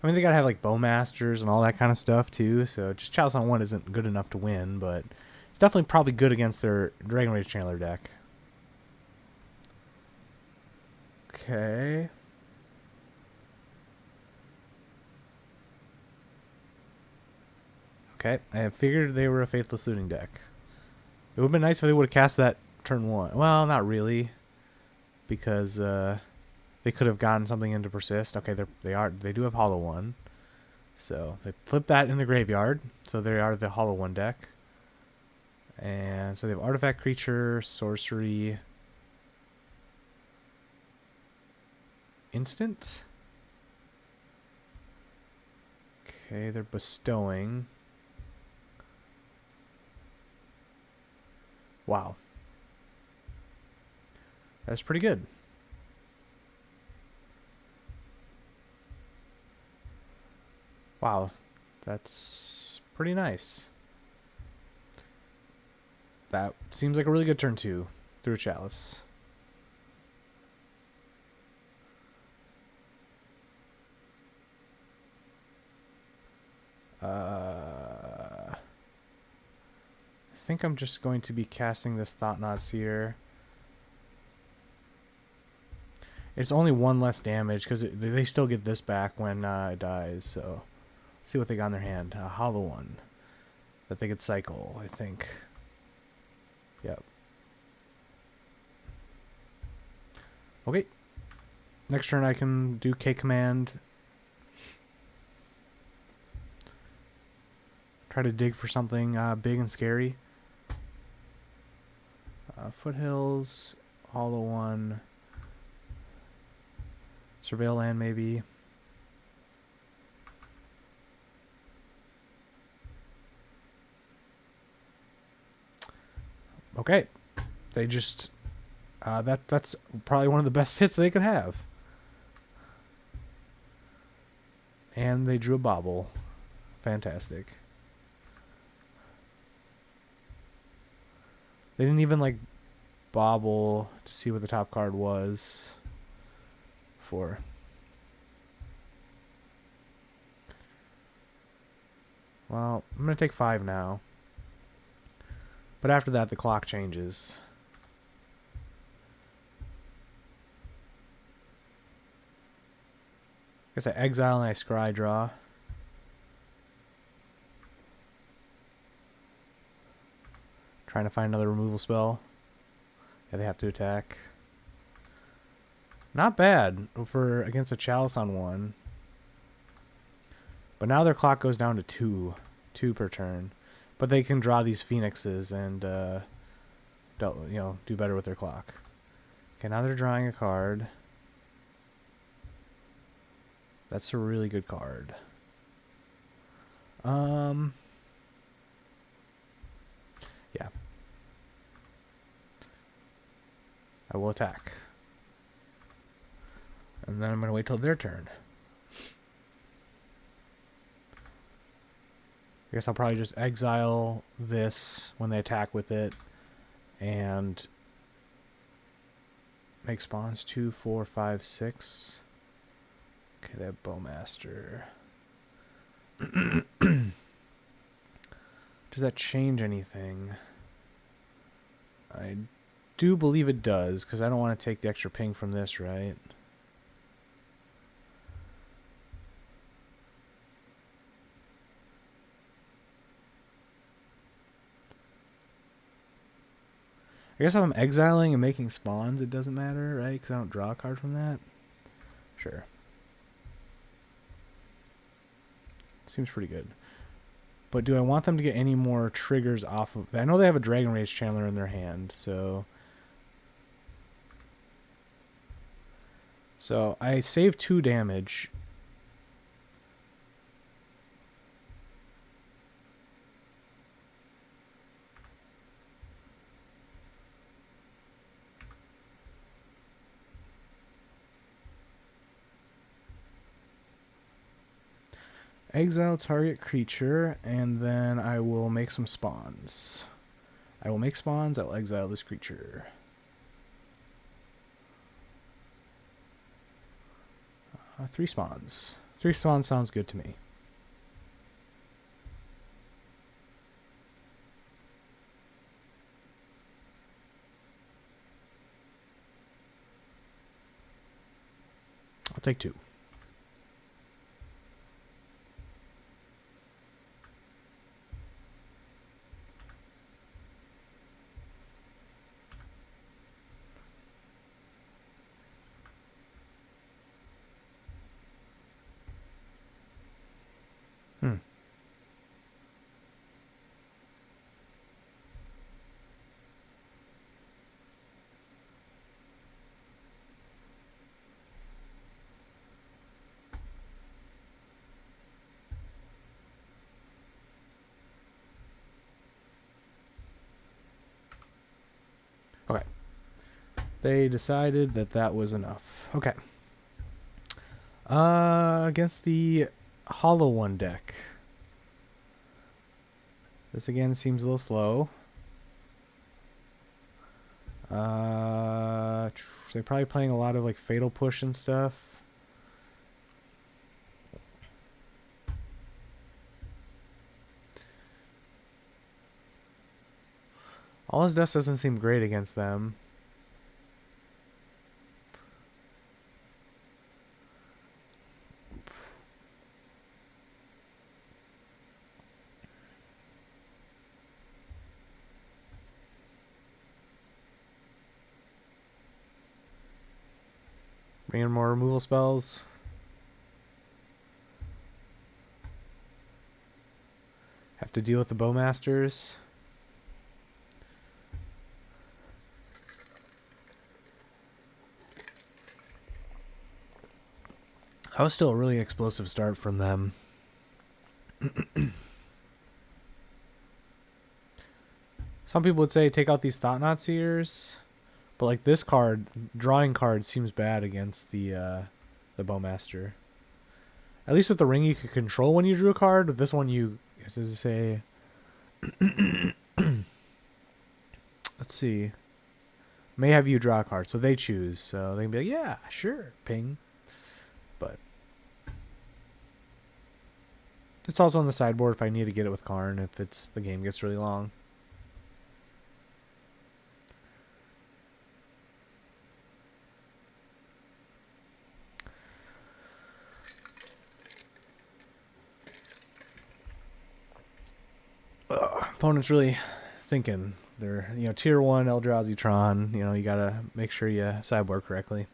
I mean, they gotta have like Bowmasters and all that kind of stuff too, so just Chalice on 1 isn't good enough to win, but it's definitely probably good against their Dragon Rage Channeler deck. Okay. Okay, I figured they were a Faithless Looting deck. It would have been nice if they would have cast that turn 1. Well, not really, because they could have gotten something into Persist. Okay, they do have Hollow 1, so they flip that in the graveyard. So they are the Hollow 1 deck, and so they have Artifact, Creature, Sorcery, Instant. Okay, they're bestowing. Wow. That's pretty good. Wow. That's pretty nice. That seems like a really good turn 2 through a Chalice. I think I'm just going to be casting this Thought-Knot Seer. It's only 1 less damage because they still get this back when it dies. So, see what they got in their hand. A Hollow 1 that they could cycle, I think. Yep. Okay. Next turn I can do K command. Try to dig for something big and scary. Foothills, Hollow 1, Surveil Land maybe. Okay, they just that's probably one of the best hits they could have. And they drew a Bauble. Fantastic. They didn't even like Bauble to see what the top card was for. Well, I'm going to take 5 now. But after that, the clock changes. I guess I exile and I scry draw. Trying to find another removal spell. Yeah, they have to attack. Not bad for against a Chalice on 1. But now their clock goes down to 2. 2 per turn. But they can draw these Phoenixes and do better with their clock. Okay, now they're drawing a card. That's a really good card. Yeah. I will attack. And then I'm going to wait till their turn. I guess I'll probably just exile this when they attack with it. And make spawns 2, 4, 5, 6. Okay, they have Bowmaster. Does that change anything? I do believe it does, because I don't want to take the extra ping from this, right? I guess if I'm exiling and making spawns, it doesn't matter, right? Because I don't draw a card from that. Sure. Seems pretty good. But do I want them to get any more triggers off of... I know they have a Dragon Rage Channeler in their hand, so... So I save 2 damage. Exile target creature, and then I will make some spawns. I will make spawns, I will exile this creature. Three spawns. 3 spawns sounds good to me. I'll take 2. Okay. They decided that that was enough. Okay. Against the Hollow One deck. This again seems a little slow. They're probably playing a lot of like Fatal Push and stuff. All his dust doesn't seem great against them. Bring in more removal spells. Have to deal with the Bowmasters. That was still a really explosive start from them. Some people would say take out these Thought-Knot Seers, but like this card, drawing card, seems bad against the Bowmaster. At least with the ring, you could control when you drew a card. With this one, you say, let's see, may have you draw a card, so they choose. So they can be like, yeah, sure, ping. But it's also on the sideboard if I need to get it with Karn if the game gets really long. Opponent's really thinking. They're, tier 1 Eldrazi Tron. You gotta make sure you sideboard correctly.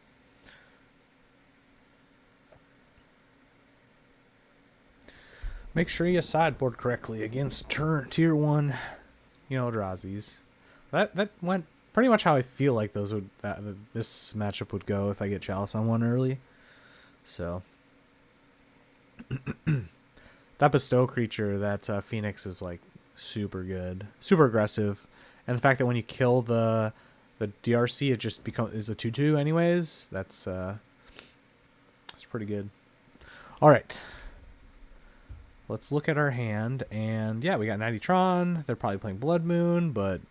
Make sure you sideboard correctly against tier 1, Eldrazi's. That went pretty much how I feel like this matchup would go if I get Chalice on one early. So that bestow creature, that Phoenix is like super good, super aggressive, and the fact that when you kill the DRC, it just is a 2/2 anyways. That's pretty good. All right. Let's look at our hand, and yeah, we got 90 Tron. They're probably playing Blood Moon, but,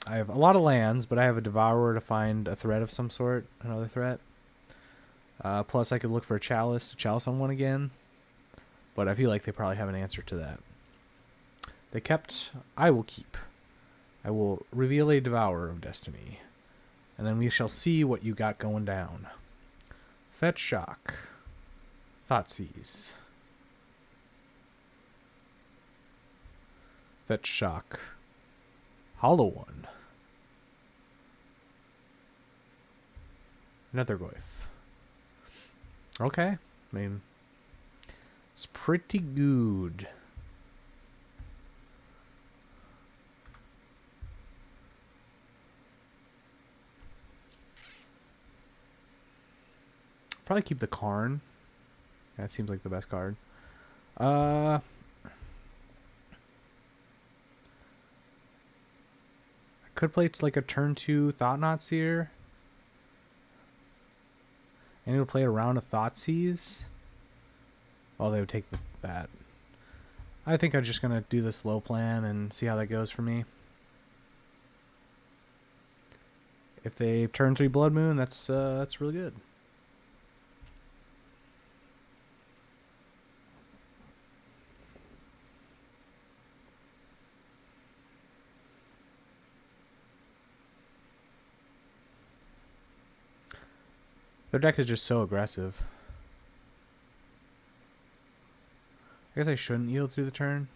I have a lot of lands, but I have a Devourer to find a threat of some sort, another threat. Plus, I could look for a Chalice to Chalice on one again. But I feel like they probably have an answer to that. They kept... I will keep. I will reveal a Devourer of Destiny. And then we shall see what you got going down. Fetch Shock. Thoughtseize. Fetch Shock. Hollow One. Another Goyf. Okay. I mean, it's pretty good. Probably keep the Karn. That seems like the best card. I could play like a turn 2 Thought-Knot Seer. And it would play around a Thoughtseize. Oh, they would take that. I think I'm just going to do the slow plan and see how that goes for me. If they turn 3 Blood Moon, that's really good. Their deck is just so aggressive. I guess I shouldn't yield through the turn.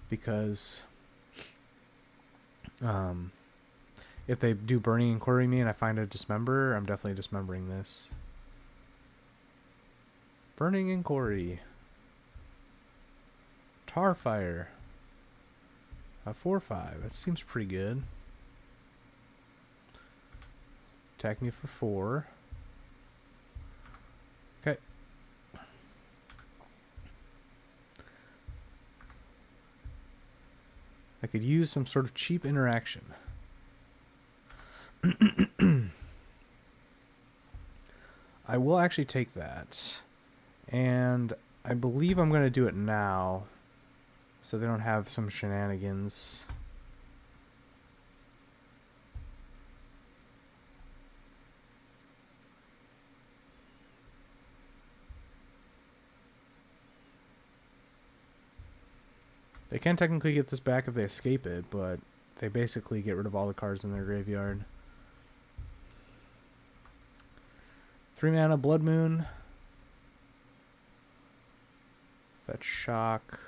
Because if they do Burning Inquiry me and I find a Dismember, I'm definitely dismembering this. Burning Inquiry. Tarfire. A 4/5. That seems pretty good. Attack me for 4. Okay. I could use some sort of cheap interaction. I will actually take that. And I believe I'm going to do it now, so they don't have some shenanigans. They can technically get this back if they escape it, but they basically get rid of all the cards in their graveyard. 3 mana Blood Moon. Fetch Shock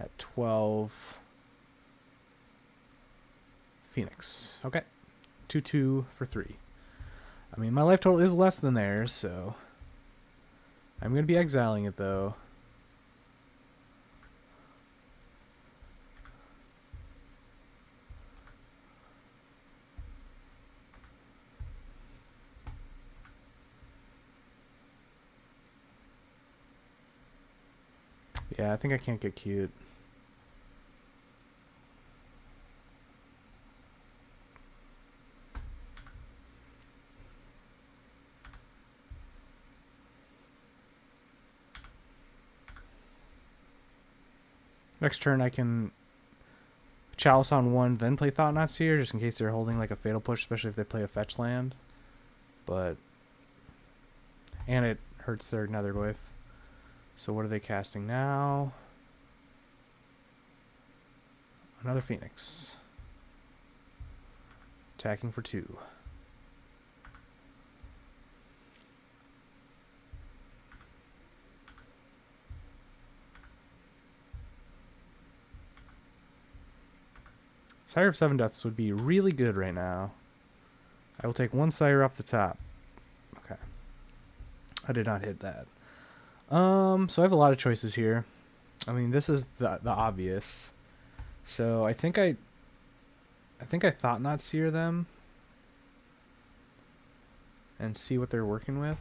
at 12. Phoenix. Okay. 2/2 for 3. I mean, my life total is less than theirs, so I'm going to be exiling it, though. Yeah, I think I can't get cute. Next turn I can Chalice on 1, then play Thought-Knot Seer, just in case they're holding like a Fatal Push, especially if they play a fetch land. But... and it hurts their Netherglyph. So what are they casting now? Another Phoenix. Attacking for 2. Sire of 7 Deaths would be really good right now. I will take 1 Sire off the top. Okay. I did not hit that. So I have a lot of choices here. I mean, this is the obvious. So I think I Thought-Knot Seer them and see what they're working with.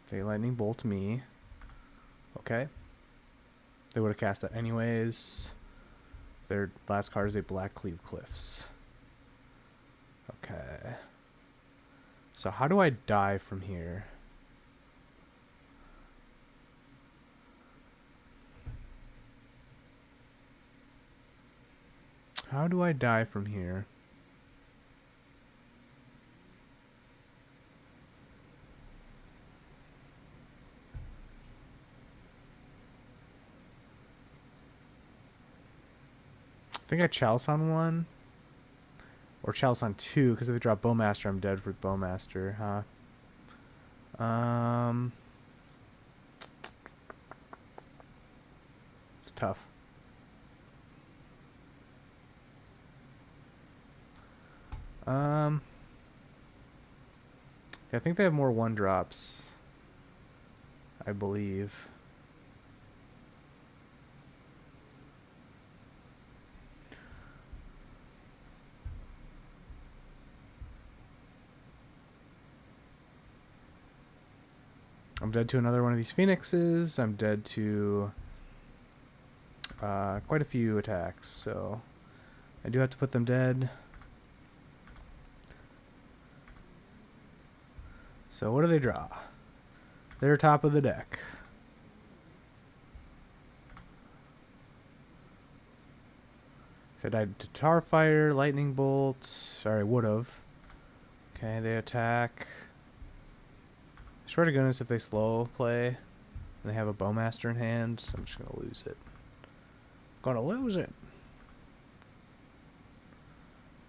Okay, Lightning Bolt me. Okay. They would have cast that anyways. Their last card is a Black Cleave Cliffs. Okay. So how do I die from here? How do I die from here? I think I chalice on one. Or chalice on two, because if they drop Bowmaster, I'm dead for Bowmaster, huh? It's tough. I think they have more 1-drops. I believe. I'm dead to another one of these Phoenixes. I'm dead to quite a few attacks, so I do have to put them dead. So what do they draw? They're top of the deck. So I died to Tarfire, Lightning Bolt. Sorry, would've. Okay, they attack. I swear to goodness, if they slow play and they have a Bowmaster in hand, I'm just gonna lose it. Gonna lose it.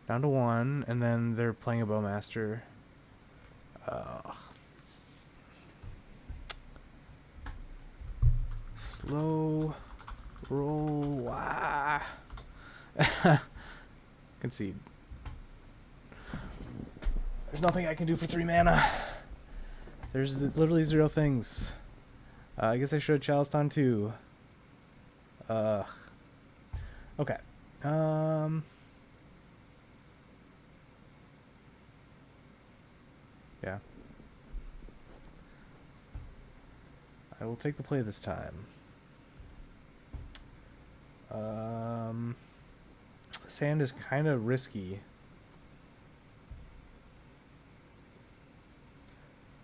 Down to 1, and then they're playing a Bowmaster. Slow roll. Wah. Concede. There's nothing I can do for 3 mana. There's literally 0 things. I guess I should have chaliced on 2. Okay. Yeah. I will take the play this time. Sand is kind of risky.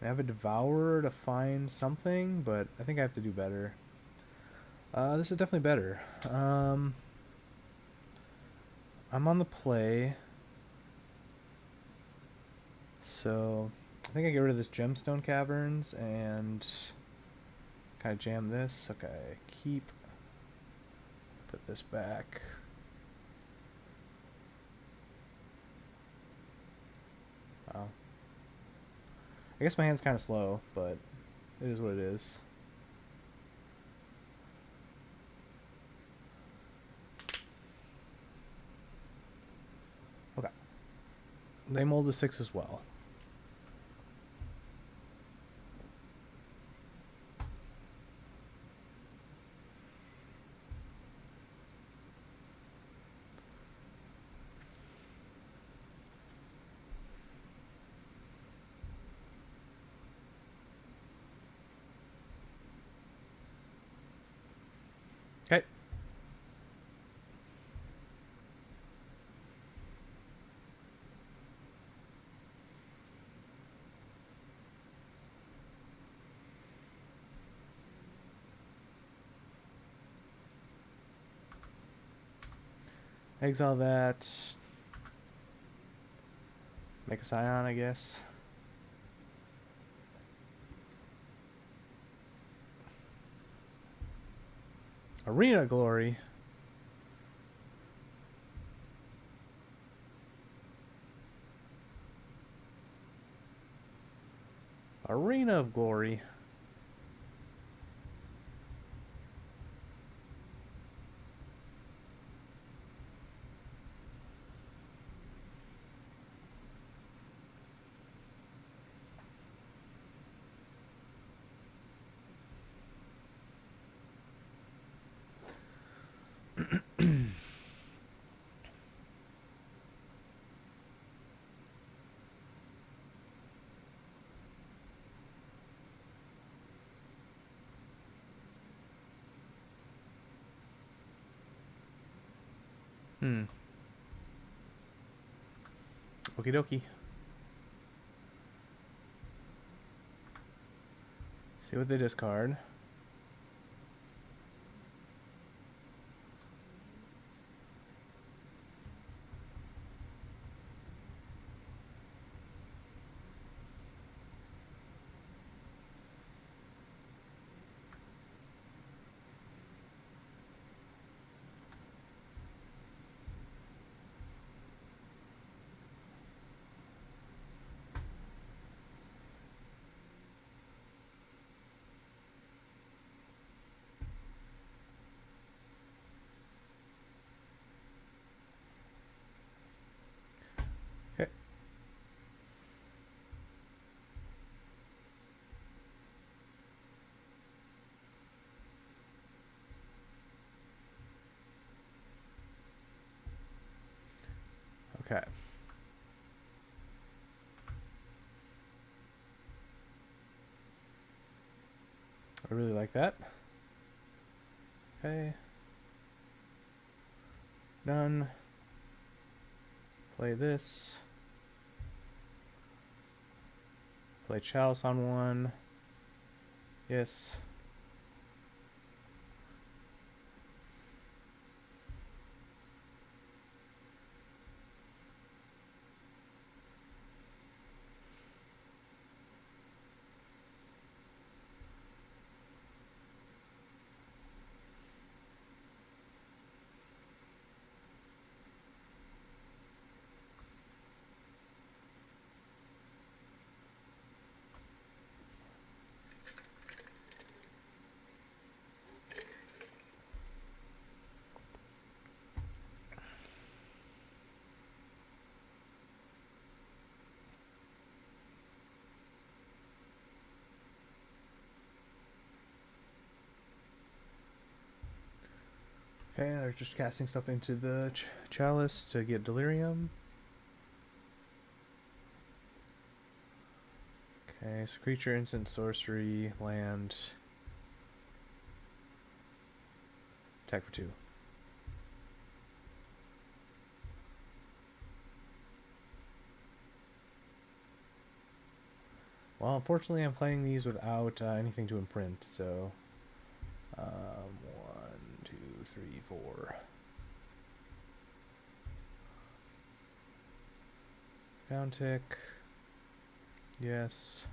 I have a Devourer to find something, but I think I have to do better. This is definitely better. I'm on the play. So I think I get rid of this Gemstone Caverns and kind of jam this. Okay, keep. Put this back. Oh. I guess my hand's kind of slow, but it is what it is. Okay. They mold the 6 as well. Okay. Exile that. Make a Scion, I guess. Arena Glory. Arena of Glory. Okie dokie. See what they discard. Okay. I really like that. Okay. Done. Play this. Play Chalice on one. Yes. Okay, they're just casting stuff into the chalice to get Delirium. Okay, so creature, instant, sorcery, land. Attack for 2. Well, unfortunately, I'm playing these without anything to imprint, so 1, 2, 3, 4. Down tick. Yes.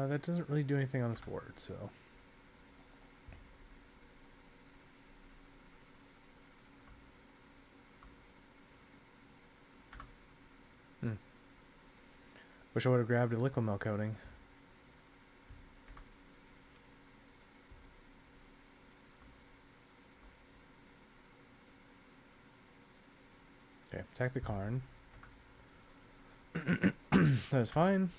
That doesn't really do anything on this board, so. Wish I would have grabbed a liquid milk coating. Okay, attack the Karn. That's fine.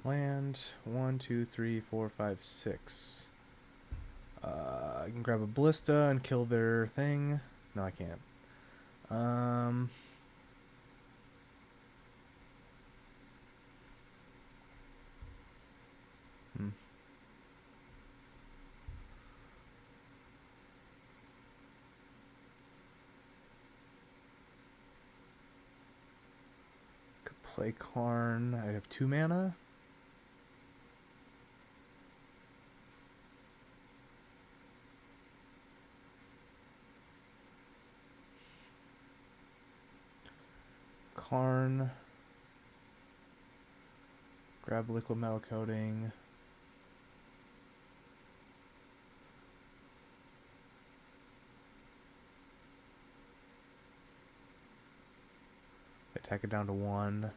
Land 1, 2, 3, 4, 5, 6. I can grab a ballista and kill their thing. No, I can't. Could play Karn. I have 2 mana. Karn. Grab liquid metal coating. Attack it down to 1.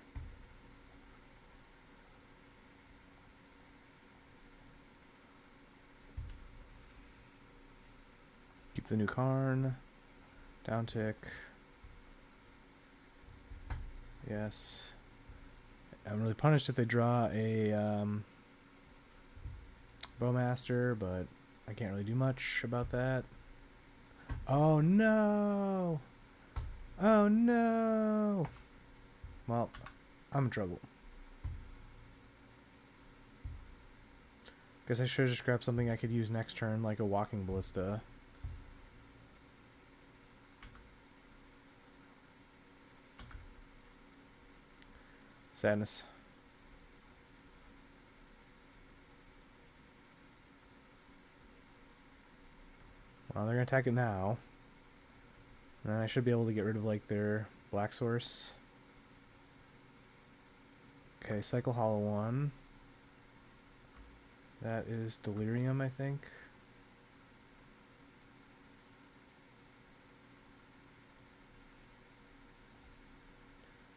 Keep the new Karn. Down tick. Yes. I'm really punished if they draw a Bowmaster, but I can't really do much about that. Oh no! Oh no! Well, I'm in trouble. Guess I should have just grabbed something I could use next turn, like a Walking Ballista. Sadness. Well, they're gonna attack it now. And then I should be able to get rid of like their black source. Okay, cycle hollow 1. That is Delirium, I think.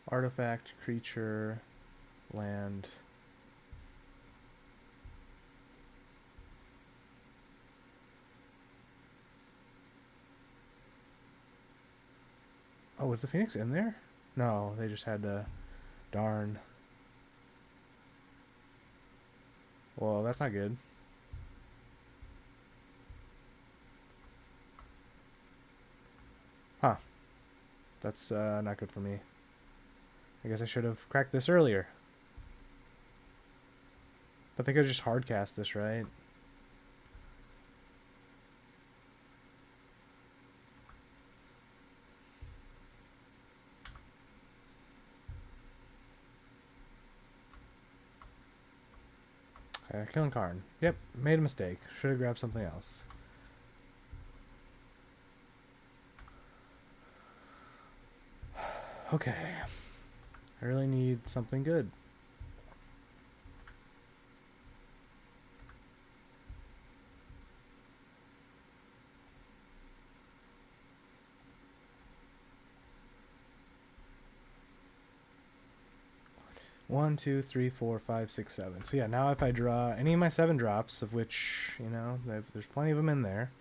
Artifact, creature, land. Oh, was the Phoenix in there? No, they just had to... Darn. Well, that's not good. Huh. That's not good for me. I guess I should have cracked this earlier. But they could just hardcast this, right? Killing Karn. Yep, made a mistake. Should have grabbed something else. Okay. I really need something good. One, two, three, four, five, six, seven. So yeah, now if I draw any of my 7 drops, of which, you know, there's plenty of them in there,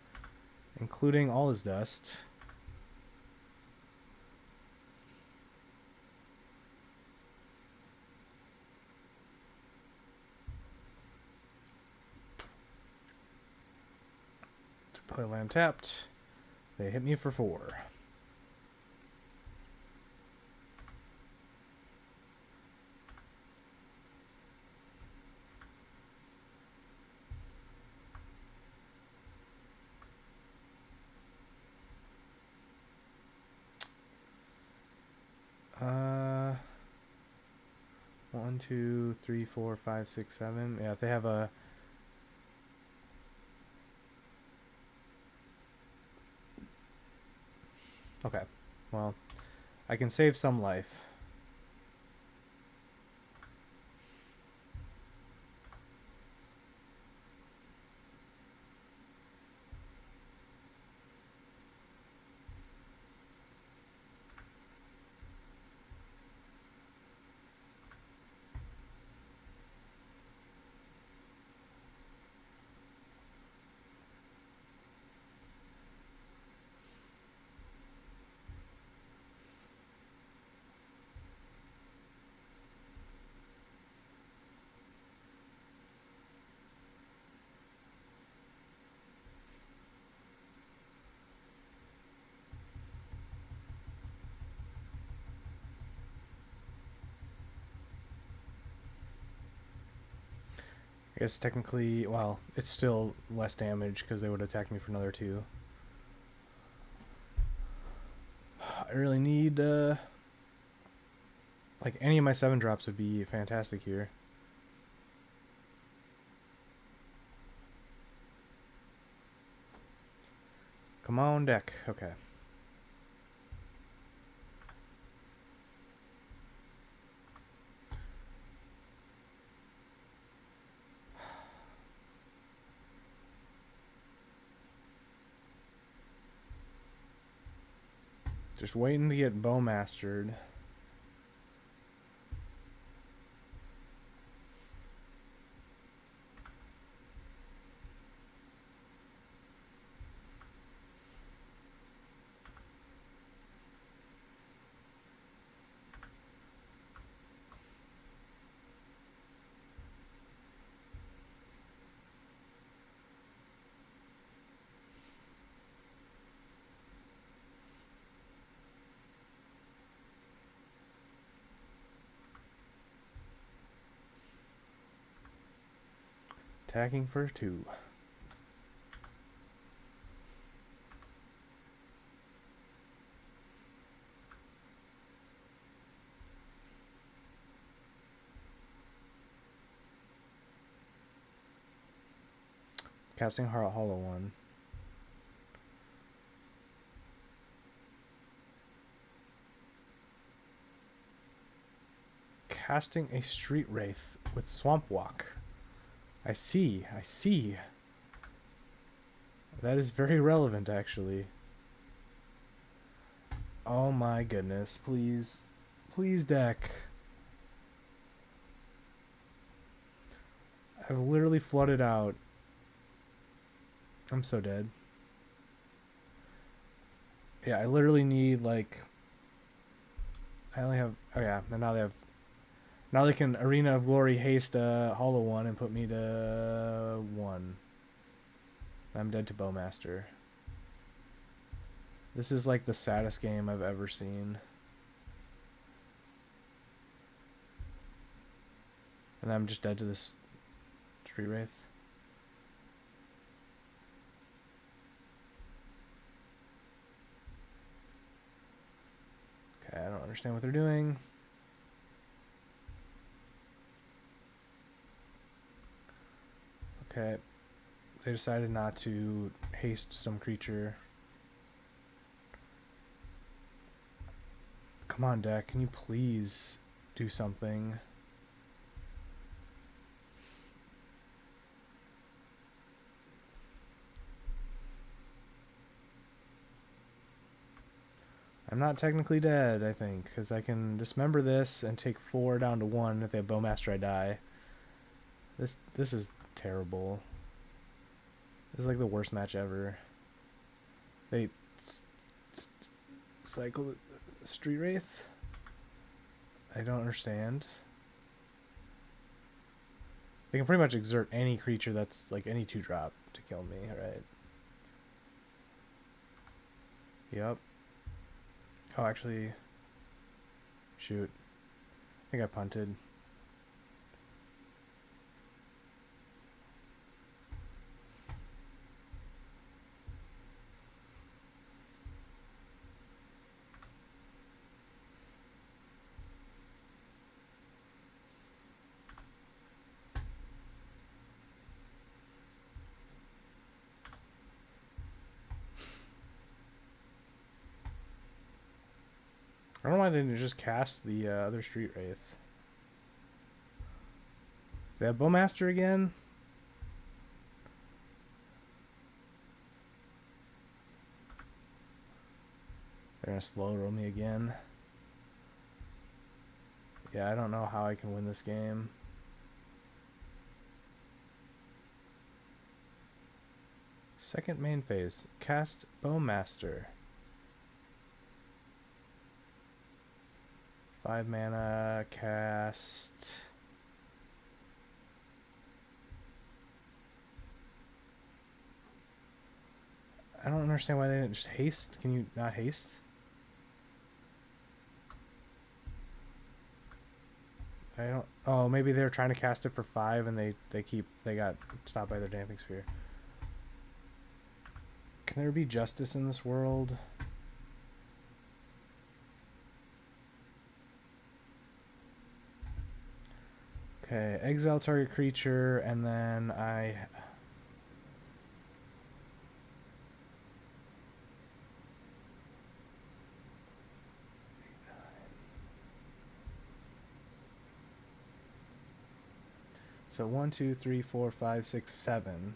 including All Is Dust. Play land tapped. They hit me for 4. One, two, three, four, five, six, seven. Yeah, if they have a... Okay, well, I can save some life. I guess technically, well, it's still less damage because they would attack me for another 2. I really need, like, any of my 7 drops would be fantastic here. Come on, deck. Okay. Just waiting to get Bowmastered. Attacking for 2. Casting Hollow 1. casting a Street Wraith with Swamp Walk. I see. That is very relevant, actually. Oh my goodness. Please. Please, deck. I've literally flooded out. I'm so dead. Yeah, I literally need, like... I only have... Oh yeah, and now they have... Now they can Arena of Glory haste a Hollow One and put me to 1. I'm dead to Bowmaster. This is like the saddest game I've ever seen. And I'm just dead to this Street Wraith. Okay, I don't understand what they're doing. Okay. They decided not to haste some creature. Come on, deck. Can you please do something? I'm not technically dead, I think, because I can dismember this and take 4 down to 1. If they have Bowmaster, I die. This is terrible. This is like the worst match ever. They cycle Street Wraith? I don't understand. They can pretty much exert any creature that's like any 2-drop to kill me, right? Yep. Oh, actually... Shoot. I think I punted. I don't know why they didn't just cast the other Street Wraith. They have Bowmaster again? They're gonna slow roll me again. Yeah, I don't know how I can win this game. Second main phase. Cast Bowmaster. 5 mana, cast... I don't understand why they didn't just haste. Can you not haste? I don't... Oh, maybe they were trying to cast it for 5 and they got stopped by their Damping Sphere. Can there be justice in this world? Okay, exile target creature, and then I... So 1, 2, 3, 4, 5, 6, 7.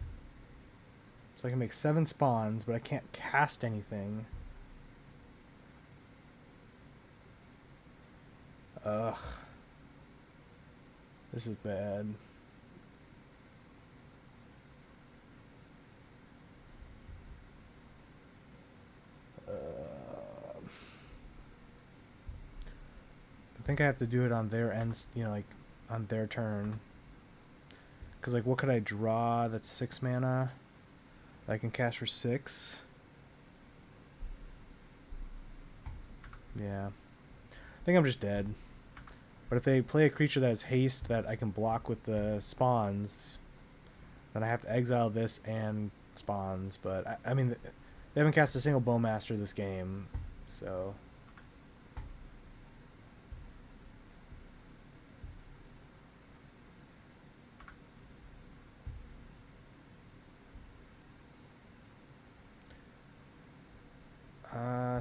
So I can make 7 spawns, but I can't cast anything. Ugh. This is bad. I think I have to do it on their ends, you know, like on their turn. Because, like, what could I draw that's 6 mana that I can cast for 6? Yeah. I think I'm just dead. But if they play a creature that has haste that I can block with the spawns, then I have to exile this and spawns. But, I mean, they haven't cast a single Bowmaster this game, so...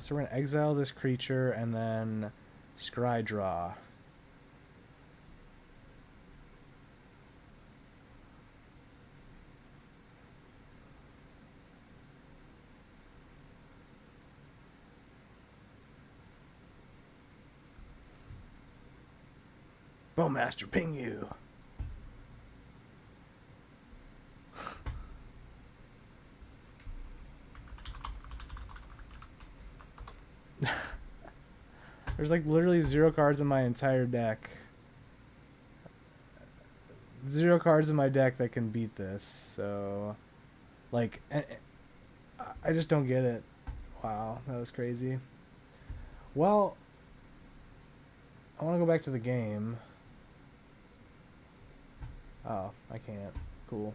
So we're going to exile this creature and then scry draw. Bowmaster, ping you. There's like literally 0 cards in my entire deck. 0 cards in my deck that can beat this. So, like, I just don't get it. Wow, that was crazy. Well, I want to go back to the game. Oh, I can't. Cool.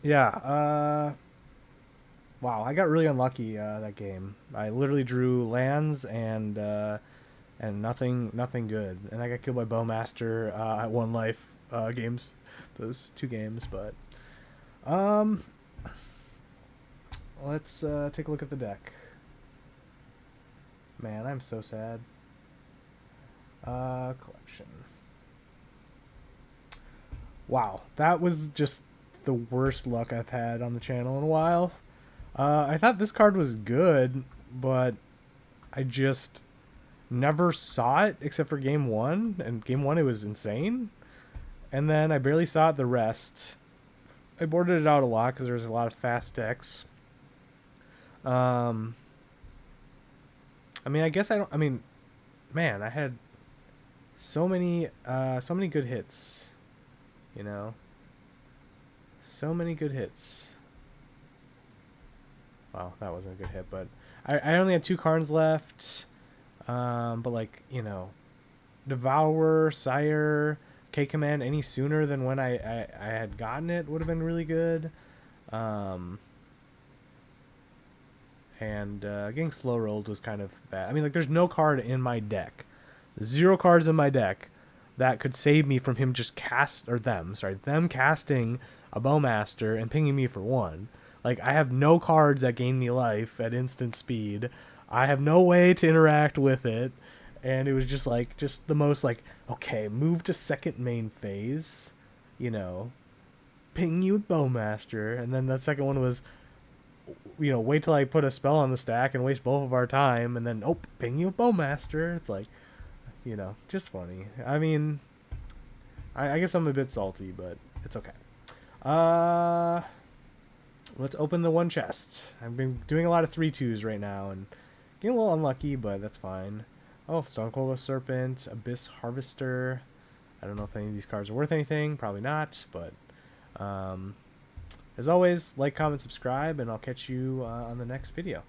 Yeah, wow, I got really unlucky that game. I literally drew lands and nothing good. And I got killed by Bowmaster at 1 life games, those 2 games. But let's take a look at the deck. Man, I'm so sad. Collection. Wow, that was just the worst luck I've had on the channel in a while. I thought this card was good, but I just never saw it except for game 1. And game 1 it was insane. And then I barely saw it the rest. I boarded it out a lot because there was a lot of fast decks. I mean, I guess I don't. I mean, man, I had so many good hits. You know, so many good hits. Wow, that wasn't a good hit, but I only had 2 cards left. But like, you know, Devourer, Sire, K-Command any sooner than when I had gotten it would have been really good. And getting slow rolled was kind of bad. I mean, like, there's no card in my deck, 0 cards in my deck that could save me from him just them casting a Bowmaster and pinging me for 1. Like, I have no cards that gain me life at instant speed. I have no way to interact with it. And it was just like, just the most like, okay, move to second main phase, you know, ping you with Bowmaster. And then that second one was, you know, wait till I put a spell on the stack and waste both of our time. And then, oh, ping you with Bowmaster. It's like, you know, just funny. I mean, I guess I'm a bit salty, but it's okay. Let's open the 1 chest. I've been doing a lot of 3/2s right now and getting a little unlucky, but that's fine. Oh, Stonecoil Serpent, Abyss Harvester. I don't know if any of these cards are worth anything. Probably not, but as always, like, comment, subscribe, and I'll catch you on the next video.